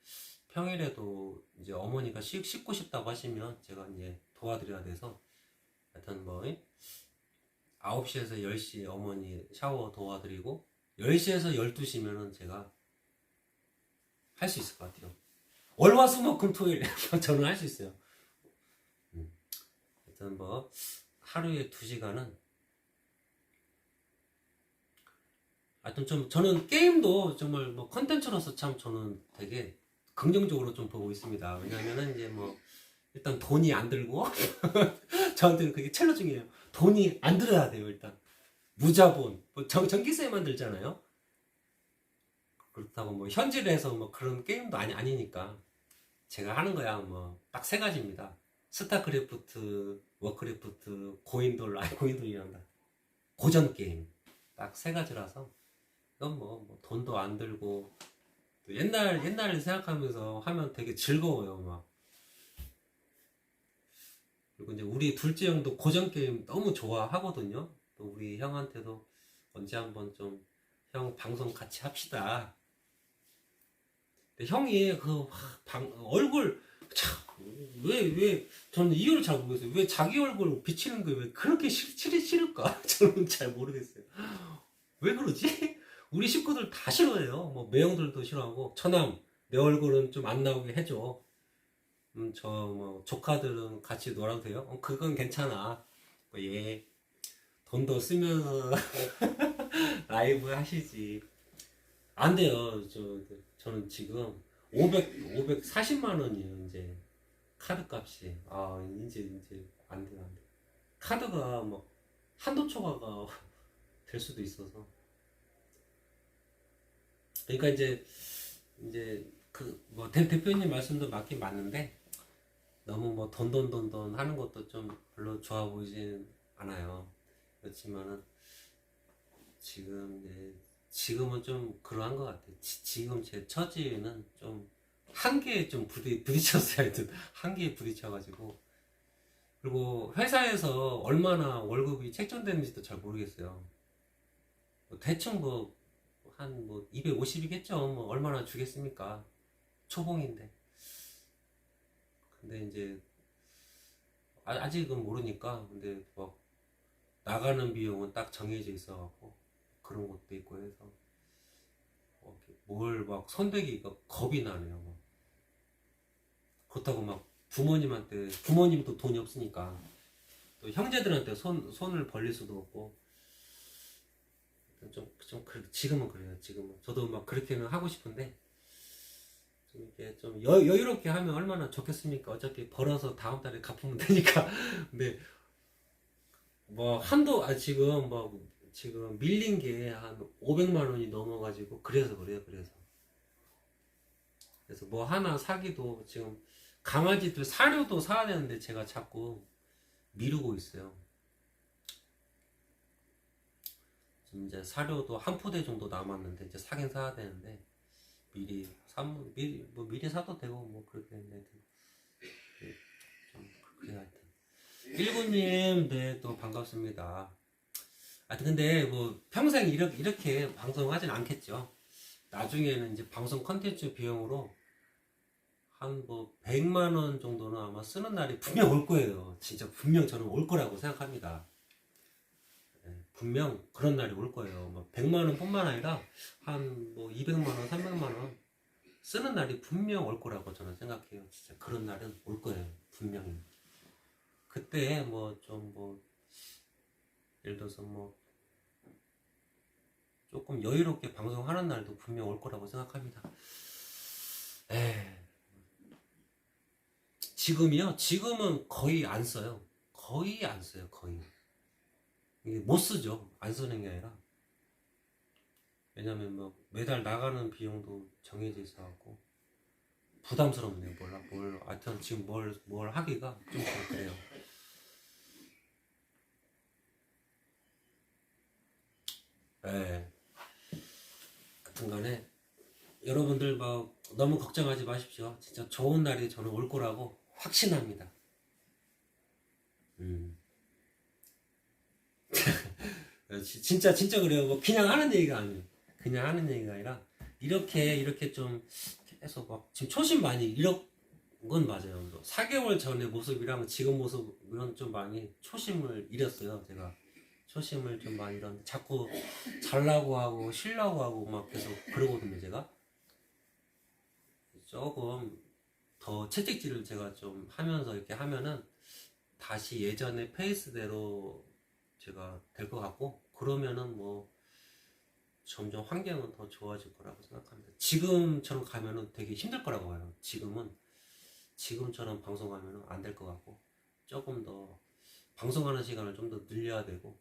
평일에도 이제 어머니가 씻고 싶다고 하시면 제가 이제 도와드려야 돼서 하여튼 뭐 9시에서 10시 어머니 샤워 도와드리고 10시에서 12시면은 제가 할 수 있을 것 같아요. 월화수목금토일 저는 할 수 있어요. 하여튼 뭐 하루에 2시간은 하여튼 좀 저는 게임도 정말 뭐 컨텐츠로서 참 저는 되게 긍정적으로 좀 보고 있습니다. 왜냐면은 이제 뭐 일단 돈이 안 들고 저한테는 그게 첼로 중이에요. 돈이 안 들어야 돼요. 일단 무자본 뭐 전기세만 들잖아요. 그렇다고 뭐 현질해서 뭐 그런 게임도 아니니까 제가 하는 거야 뭐 딱 3가지입니다. 스타크래프트, 워크래프트, 고인돌이란다. 고전 게임 딱 3가지라서 이건 뭐 돈도 안 들고 또 옛날을 생각하면서 하면 되게 즐거워요 막. 그리고 이제 우리 둘째 형도 고전 게임 너무 좋아하거든요. 또 우리 형한테도 언제 한번 좀 형 방송 같이 합시다. 근데 형이 얼굴 왜 저는 이유를 잘 모르겠어요. 왜 자기 얼굴 비치는 게 왜 그렇게 싫을까? 저는 잘 모르겠어요. 왜 그러지? 우리 식구들 다 싫어해요. 뭐 매형들도 싫어하고 처남 내 얼굴은 좀 안 나오게 해줘. 저 뭐 조카들은 같이 놀아도 돼요? 그건 괜찮아. 뭐, 예. 돈도 쓰면서 라이브 하시지. 안 돼요. 저는 지금 540만 원이에요. 이제 카드 값이. 아, 이제 안 돼요, 안 돼. 카드가 뭐 한도 초과가 될 수도 있어서. 그러니까 이제 그 뭐 대표님 말씀도 맞긴 맞는데 너무 뭐 돈 하는 것도 좀 별로 좋아 보이진 않아요. 그렇지만은 지금은 좀 그러한 것 같아요. 지금 제 처지는 좀 한계에 좀 부딪혔어요. 하여튼 한계에 부딪혀가지고. 그리고 회사에서 얼마나 월급이 책정되는지도 잘 모르겠어요. 뭐 대충 한 250이겠죠. 뭐 얼마나 주겠습니까? 초봉인데. 근데 이제 아직은 모르니까. 근데 막 나가는 비용은 딱 정해져 있어갖고 그런 것도 있고 해서 뭘 막 선대기가 겁이 나네요. 막. 그렇다고 막 부모님도 돈이 없으니까 또 형제들한테 손을 벌릴 수도 없고 지금은 그래요. 지금은 저도 막 그렇게는 하고 싶은데 좀 이렇게 좀 여유롭게 하면 얼마나 좋겠습니까? 어차피 벌어서 다음 달에 갚으면 되니까. 근데 뭐 한도 지금 밀린 게 한 500만 원이 넘어가지고 그래서 그래요. 그래서 뭐 하나 사기도 지금 강아지들 사료도 사야 되는데 제가 자꾸 미루고 있어요. 지금 이제 사료도 한 포대 정도 남았는데 이제 사긴 사야 되는데 미리 사도 되고 뭐 그렇게 했는데 좀 그래 하여튼. 19님 네 또 반갑습니다. 하여튼 근데 뭐 평생 이렇게 방송하진 않겠죠. 나중에는 이제 방송 컨텐츠 비용으로 한 100만 원 정도는 아마 쓰는 날이 분명 올 거예요. 진짜 분명 저는 올 거라고 생각합니다. 분명 그런 날이 올 거예요. 100만 원뿐만 아니라 한 200만 원, 300만 원 쓰는 날이 분명 올 거라고 저는 생각해요. 진짜 그런 날은 올 거예요. 분명히. 그때 예를 들어서 조금 여유롭게 방송하는 날도 분명 올 거라고 생각합니다. 지금이요? 지금은 거의 안 써요. 거의 안 써요. 거의. 이게 못 쓰죠. 안 쓰는 게 아니라. 왜냐면 매달 나가는 비용도 정해져 있어갖고 부담스럽네요. 하여튼 지금 뭘 하기가 좀 그래요. 하여튼 간에 여러분들 너무 걱정하지 마십시오. 진짜 좋은 날이 저는 올 거라고 확신합니다. 진짜 그래요. 그냥 하는 얘기가 아니에요. 그냥 하는 얘기가 아니라 이렇게 좀 계속 지금 초심 많이 잃은 건 맞아요. 4개월 전의 모습이랑 지금 모습은 좀 많이 초심을 잃었어요. 제가 초심을 좀 많이 잃었는데 자꾸 잘나고 하고 쉬려고 하고 막 계속 그러거든요. 제가 조금 더 채찍질을 제가 좀 하면서 이렇게 하면은 다시 예전의 페이스대로 제가 될 것 같고 그러면은 점점 환경은 더 좋아질 거라고 생각합니다. 지금처럼 가면은 되게 힘들 거라고 봐요. 지금처럼 방송하면은 안 될 것 같고 조금 더 방송하는 시간을 좀 더 늘려야 되고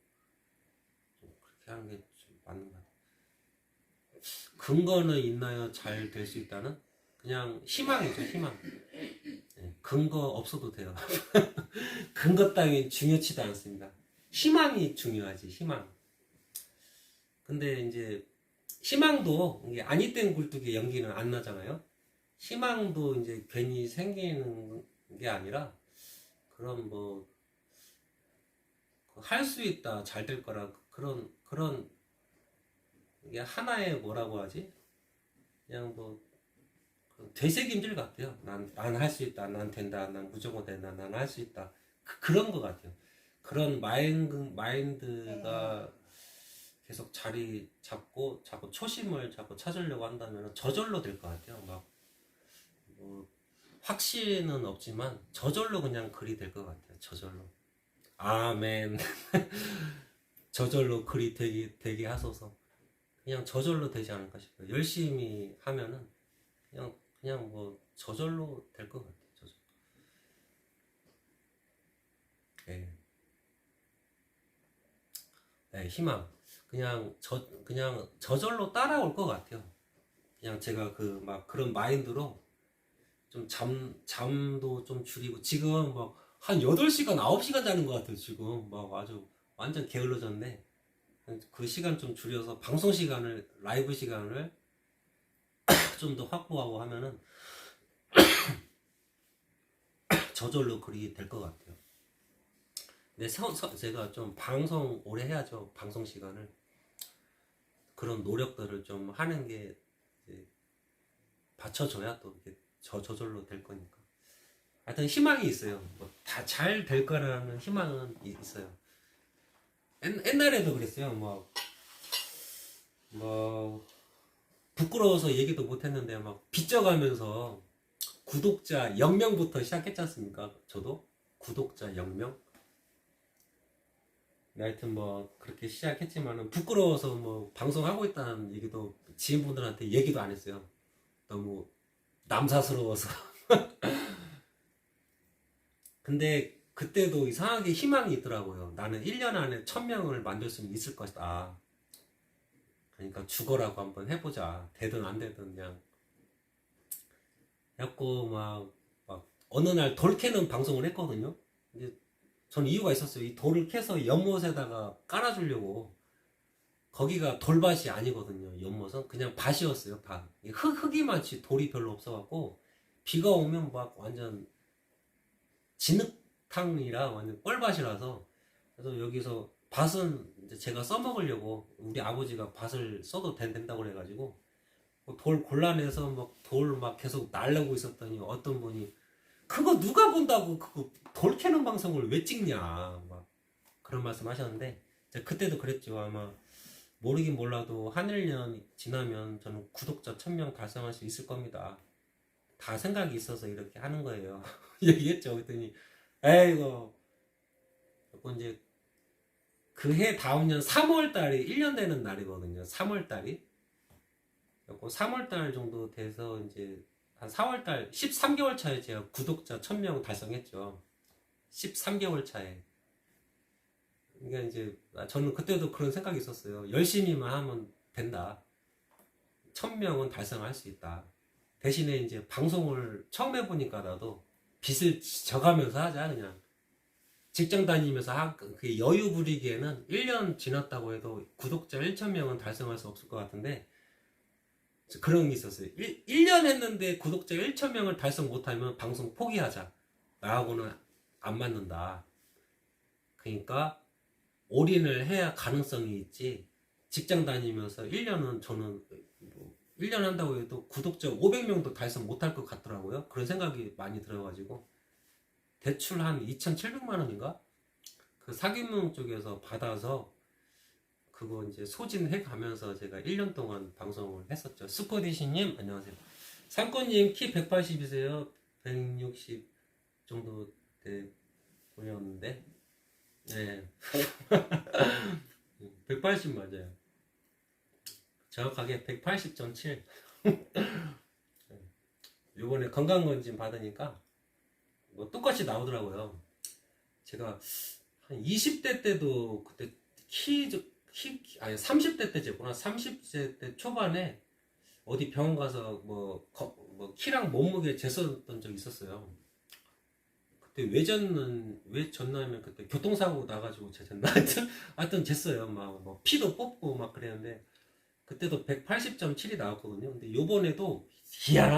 좀 그렇게 하는 게 좀 맞는 것 같아요. 근거는 있나요? 잘 될 수 있다는? 그냥 희망이죠, 희망. 근거 없어도 돼요. 근거 따위 중요치도 않습니다. 희망이 중요하지, 희망. 근데 이제 희망도 이게 아니 땐 굴뚝에 연기는 안 나잖아요. 희망도 이제 괜히 생기는 게 아니라 그런 할 수 있다, 잘 될 거라 그런 이게 하나의 뭐라고 하지? 그냥 되새김질 같아요. 난 할 수 있다, 난 된다, 난 무조건 된다, 난 할 수 있다. 그런 것 같아요. 그런 마인드가 계속 자리 잡고 자꾸 초심을 자꾸 찾으려고 한다면 저절로 될 것 같아요. 확신은 없지만 저절로 그냥 글이 될 것 같아요. 저절로. 아멘. 저절로 글이 되게 하소서. 그냥 저절로 되지 않을까 싶어요. 열심히 하면은 그냥 뭐 저절로 될 것 같아요. 저절로. 네. 네, 희망. 그냥 저절로 따라올 것 같아요. 그냥 제가 그 막 그런 마인드로 좀 잠도 좀 줄이고 지금 막 한 8시간, 9시간 자는 것 같아요. 지금 막 아주 완전 게을러졌네. 그 시간 좀 줄여서 방송 시간을, 라이브 시간을 좀 더 확보하고 하면은 저절로 그리 될 것 같아요. 근데 제가 좀 방송 오래 해야죠. 방송 시간을. 그런 노력들을 좀 하는 게 이제 받쳐줘야 또 이렇게 저절로 될 거니까. 하여튼 희망이 있어요. 뭐 다 잘 될 거라는 희망은 있어요. 옛날에도 그랬어요. 뭐 부끄러워서 얘기도 못했는데 막 빚져가면서 구독자 0명부터 시작했지 않습니까? 저도 구독자 0명. 하여튼 뭐 그렇게 시작했지만은 부끄러워서 뭐 방송하고 있다는 얘기도 지인분들한테 얘기도 안 했어요. 너무 남사스러워서. 근데 그때도 이상하게 희망이 있더라고요. 나는 1년 안에 1000명을 만들 수는 있을 것이다. 그러니까 죽어라고 한번 해보자. 되든 안 되든 그냥. 해갖고 막 어느 날 돌 캐는 방송을 했거든요. 이제 전 이유가 있었어요. 이 돌을 캐서 연못에다가 깔아주려고. 거기가 돌밭이 아니거든요. 연못은 그냥 밭이었어요. 밭. 흙이 많지 돌이 별로 없어갖고 비가 오면 막 완전 진흙탕이라 완전 뻘밭이라서. 그래서 여기서 밭은 이제 제가 써먹으려고 우리 아버지가 밭을 써도 된다고 그래가지고 돌 골라내서 막 돌 막 계속 날르고 있었더니 어떤 분이 그거 누가 본다고 그거 돌 캐는 방송을 왜 찍냐 막 그런 말씀 하셨는데 그때도 그랬죠. 아마 모르긴 몰라도 한 1년 지나면 저는 구독자 1000명 달성할 수 있을 겁니다. 다 생각이 있어서 이렇게 하는 거예요. 얘기했죠. 그랬더니 에이고 이제 그 해 다음 년 3월 달이 1년 되는 날이거든요. 3월 달이. 3월 달 정도 돼서 이제 한 4월 달 13개월 차에 제가 구독자 1000명 달성했죠. 13개월 차에. 그러니까 이제 저는 그때도 그런 생각이 있었어요. 열심히만 하면 된다. 1000명은 달성할 수 있다. 대신에 이제 방송을 처음 해보니까 나도 빚을 져가면서 하자 그냥. 직장 다니면서 그 여유 부리기에는 1년 지났다고 해도 구독자 1000명은 달성할 수 없을 것 같은데 그런 게 있었어요. 1년 했는데 구독자 1000명을 달성 못하면 방송 포기하자. 나하고는 안 맞는다. 그러니까 올인을 해야 가능성이 있지. 직장 다니면서 1년은 저는 1년 한다고 해도 구독자 500명도 달성 못할 것 같더라고요. 그런 생각이 많이 들어가지고 대출 한 2,700만 원인가? 그 사기문 쪽에서 받아서 그거 이제 소진해 가면서 제가 1년 동안 방송을 했었죠. 스코디시님 안녕하세요. 상권님 키 180이세요? 160 정도 돼 보였는데 네. 180 맞아요. 정확하게 180.7. 요번에 건강검진 받으니까 뭐 똑같이 나오더라고요. 제가 한 20대 때도 그때 아니 30대 때 쟀구나. 30대 때 초반에 어디 병원 가서 뭐 키랑 몸무게 쟀었던 적이 있었어요. 그때 왜 졌냐면 그때 교통사고 나가지고 쟀나? 하여튼 쟀어요. 뭐 피도 뽑고 막 그랬는데 그때도 180.7이 나왔거든요. 근데 요번에도 희한한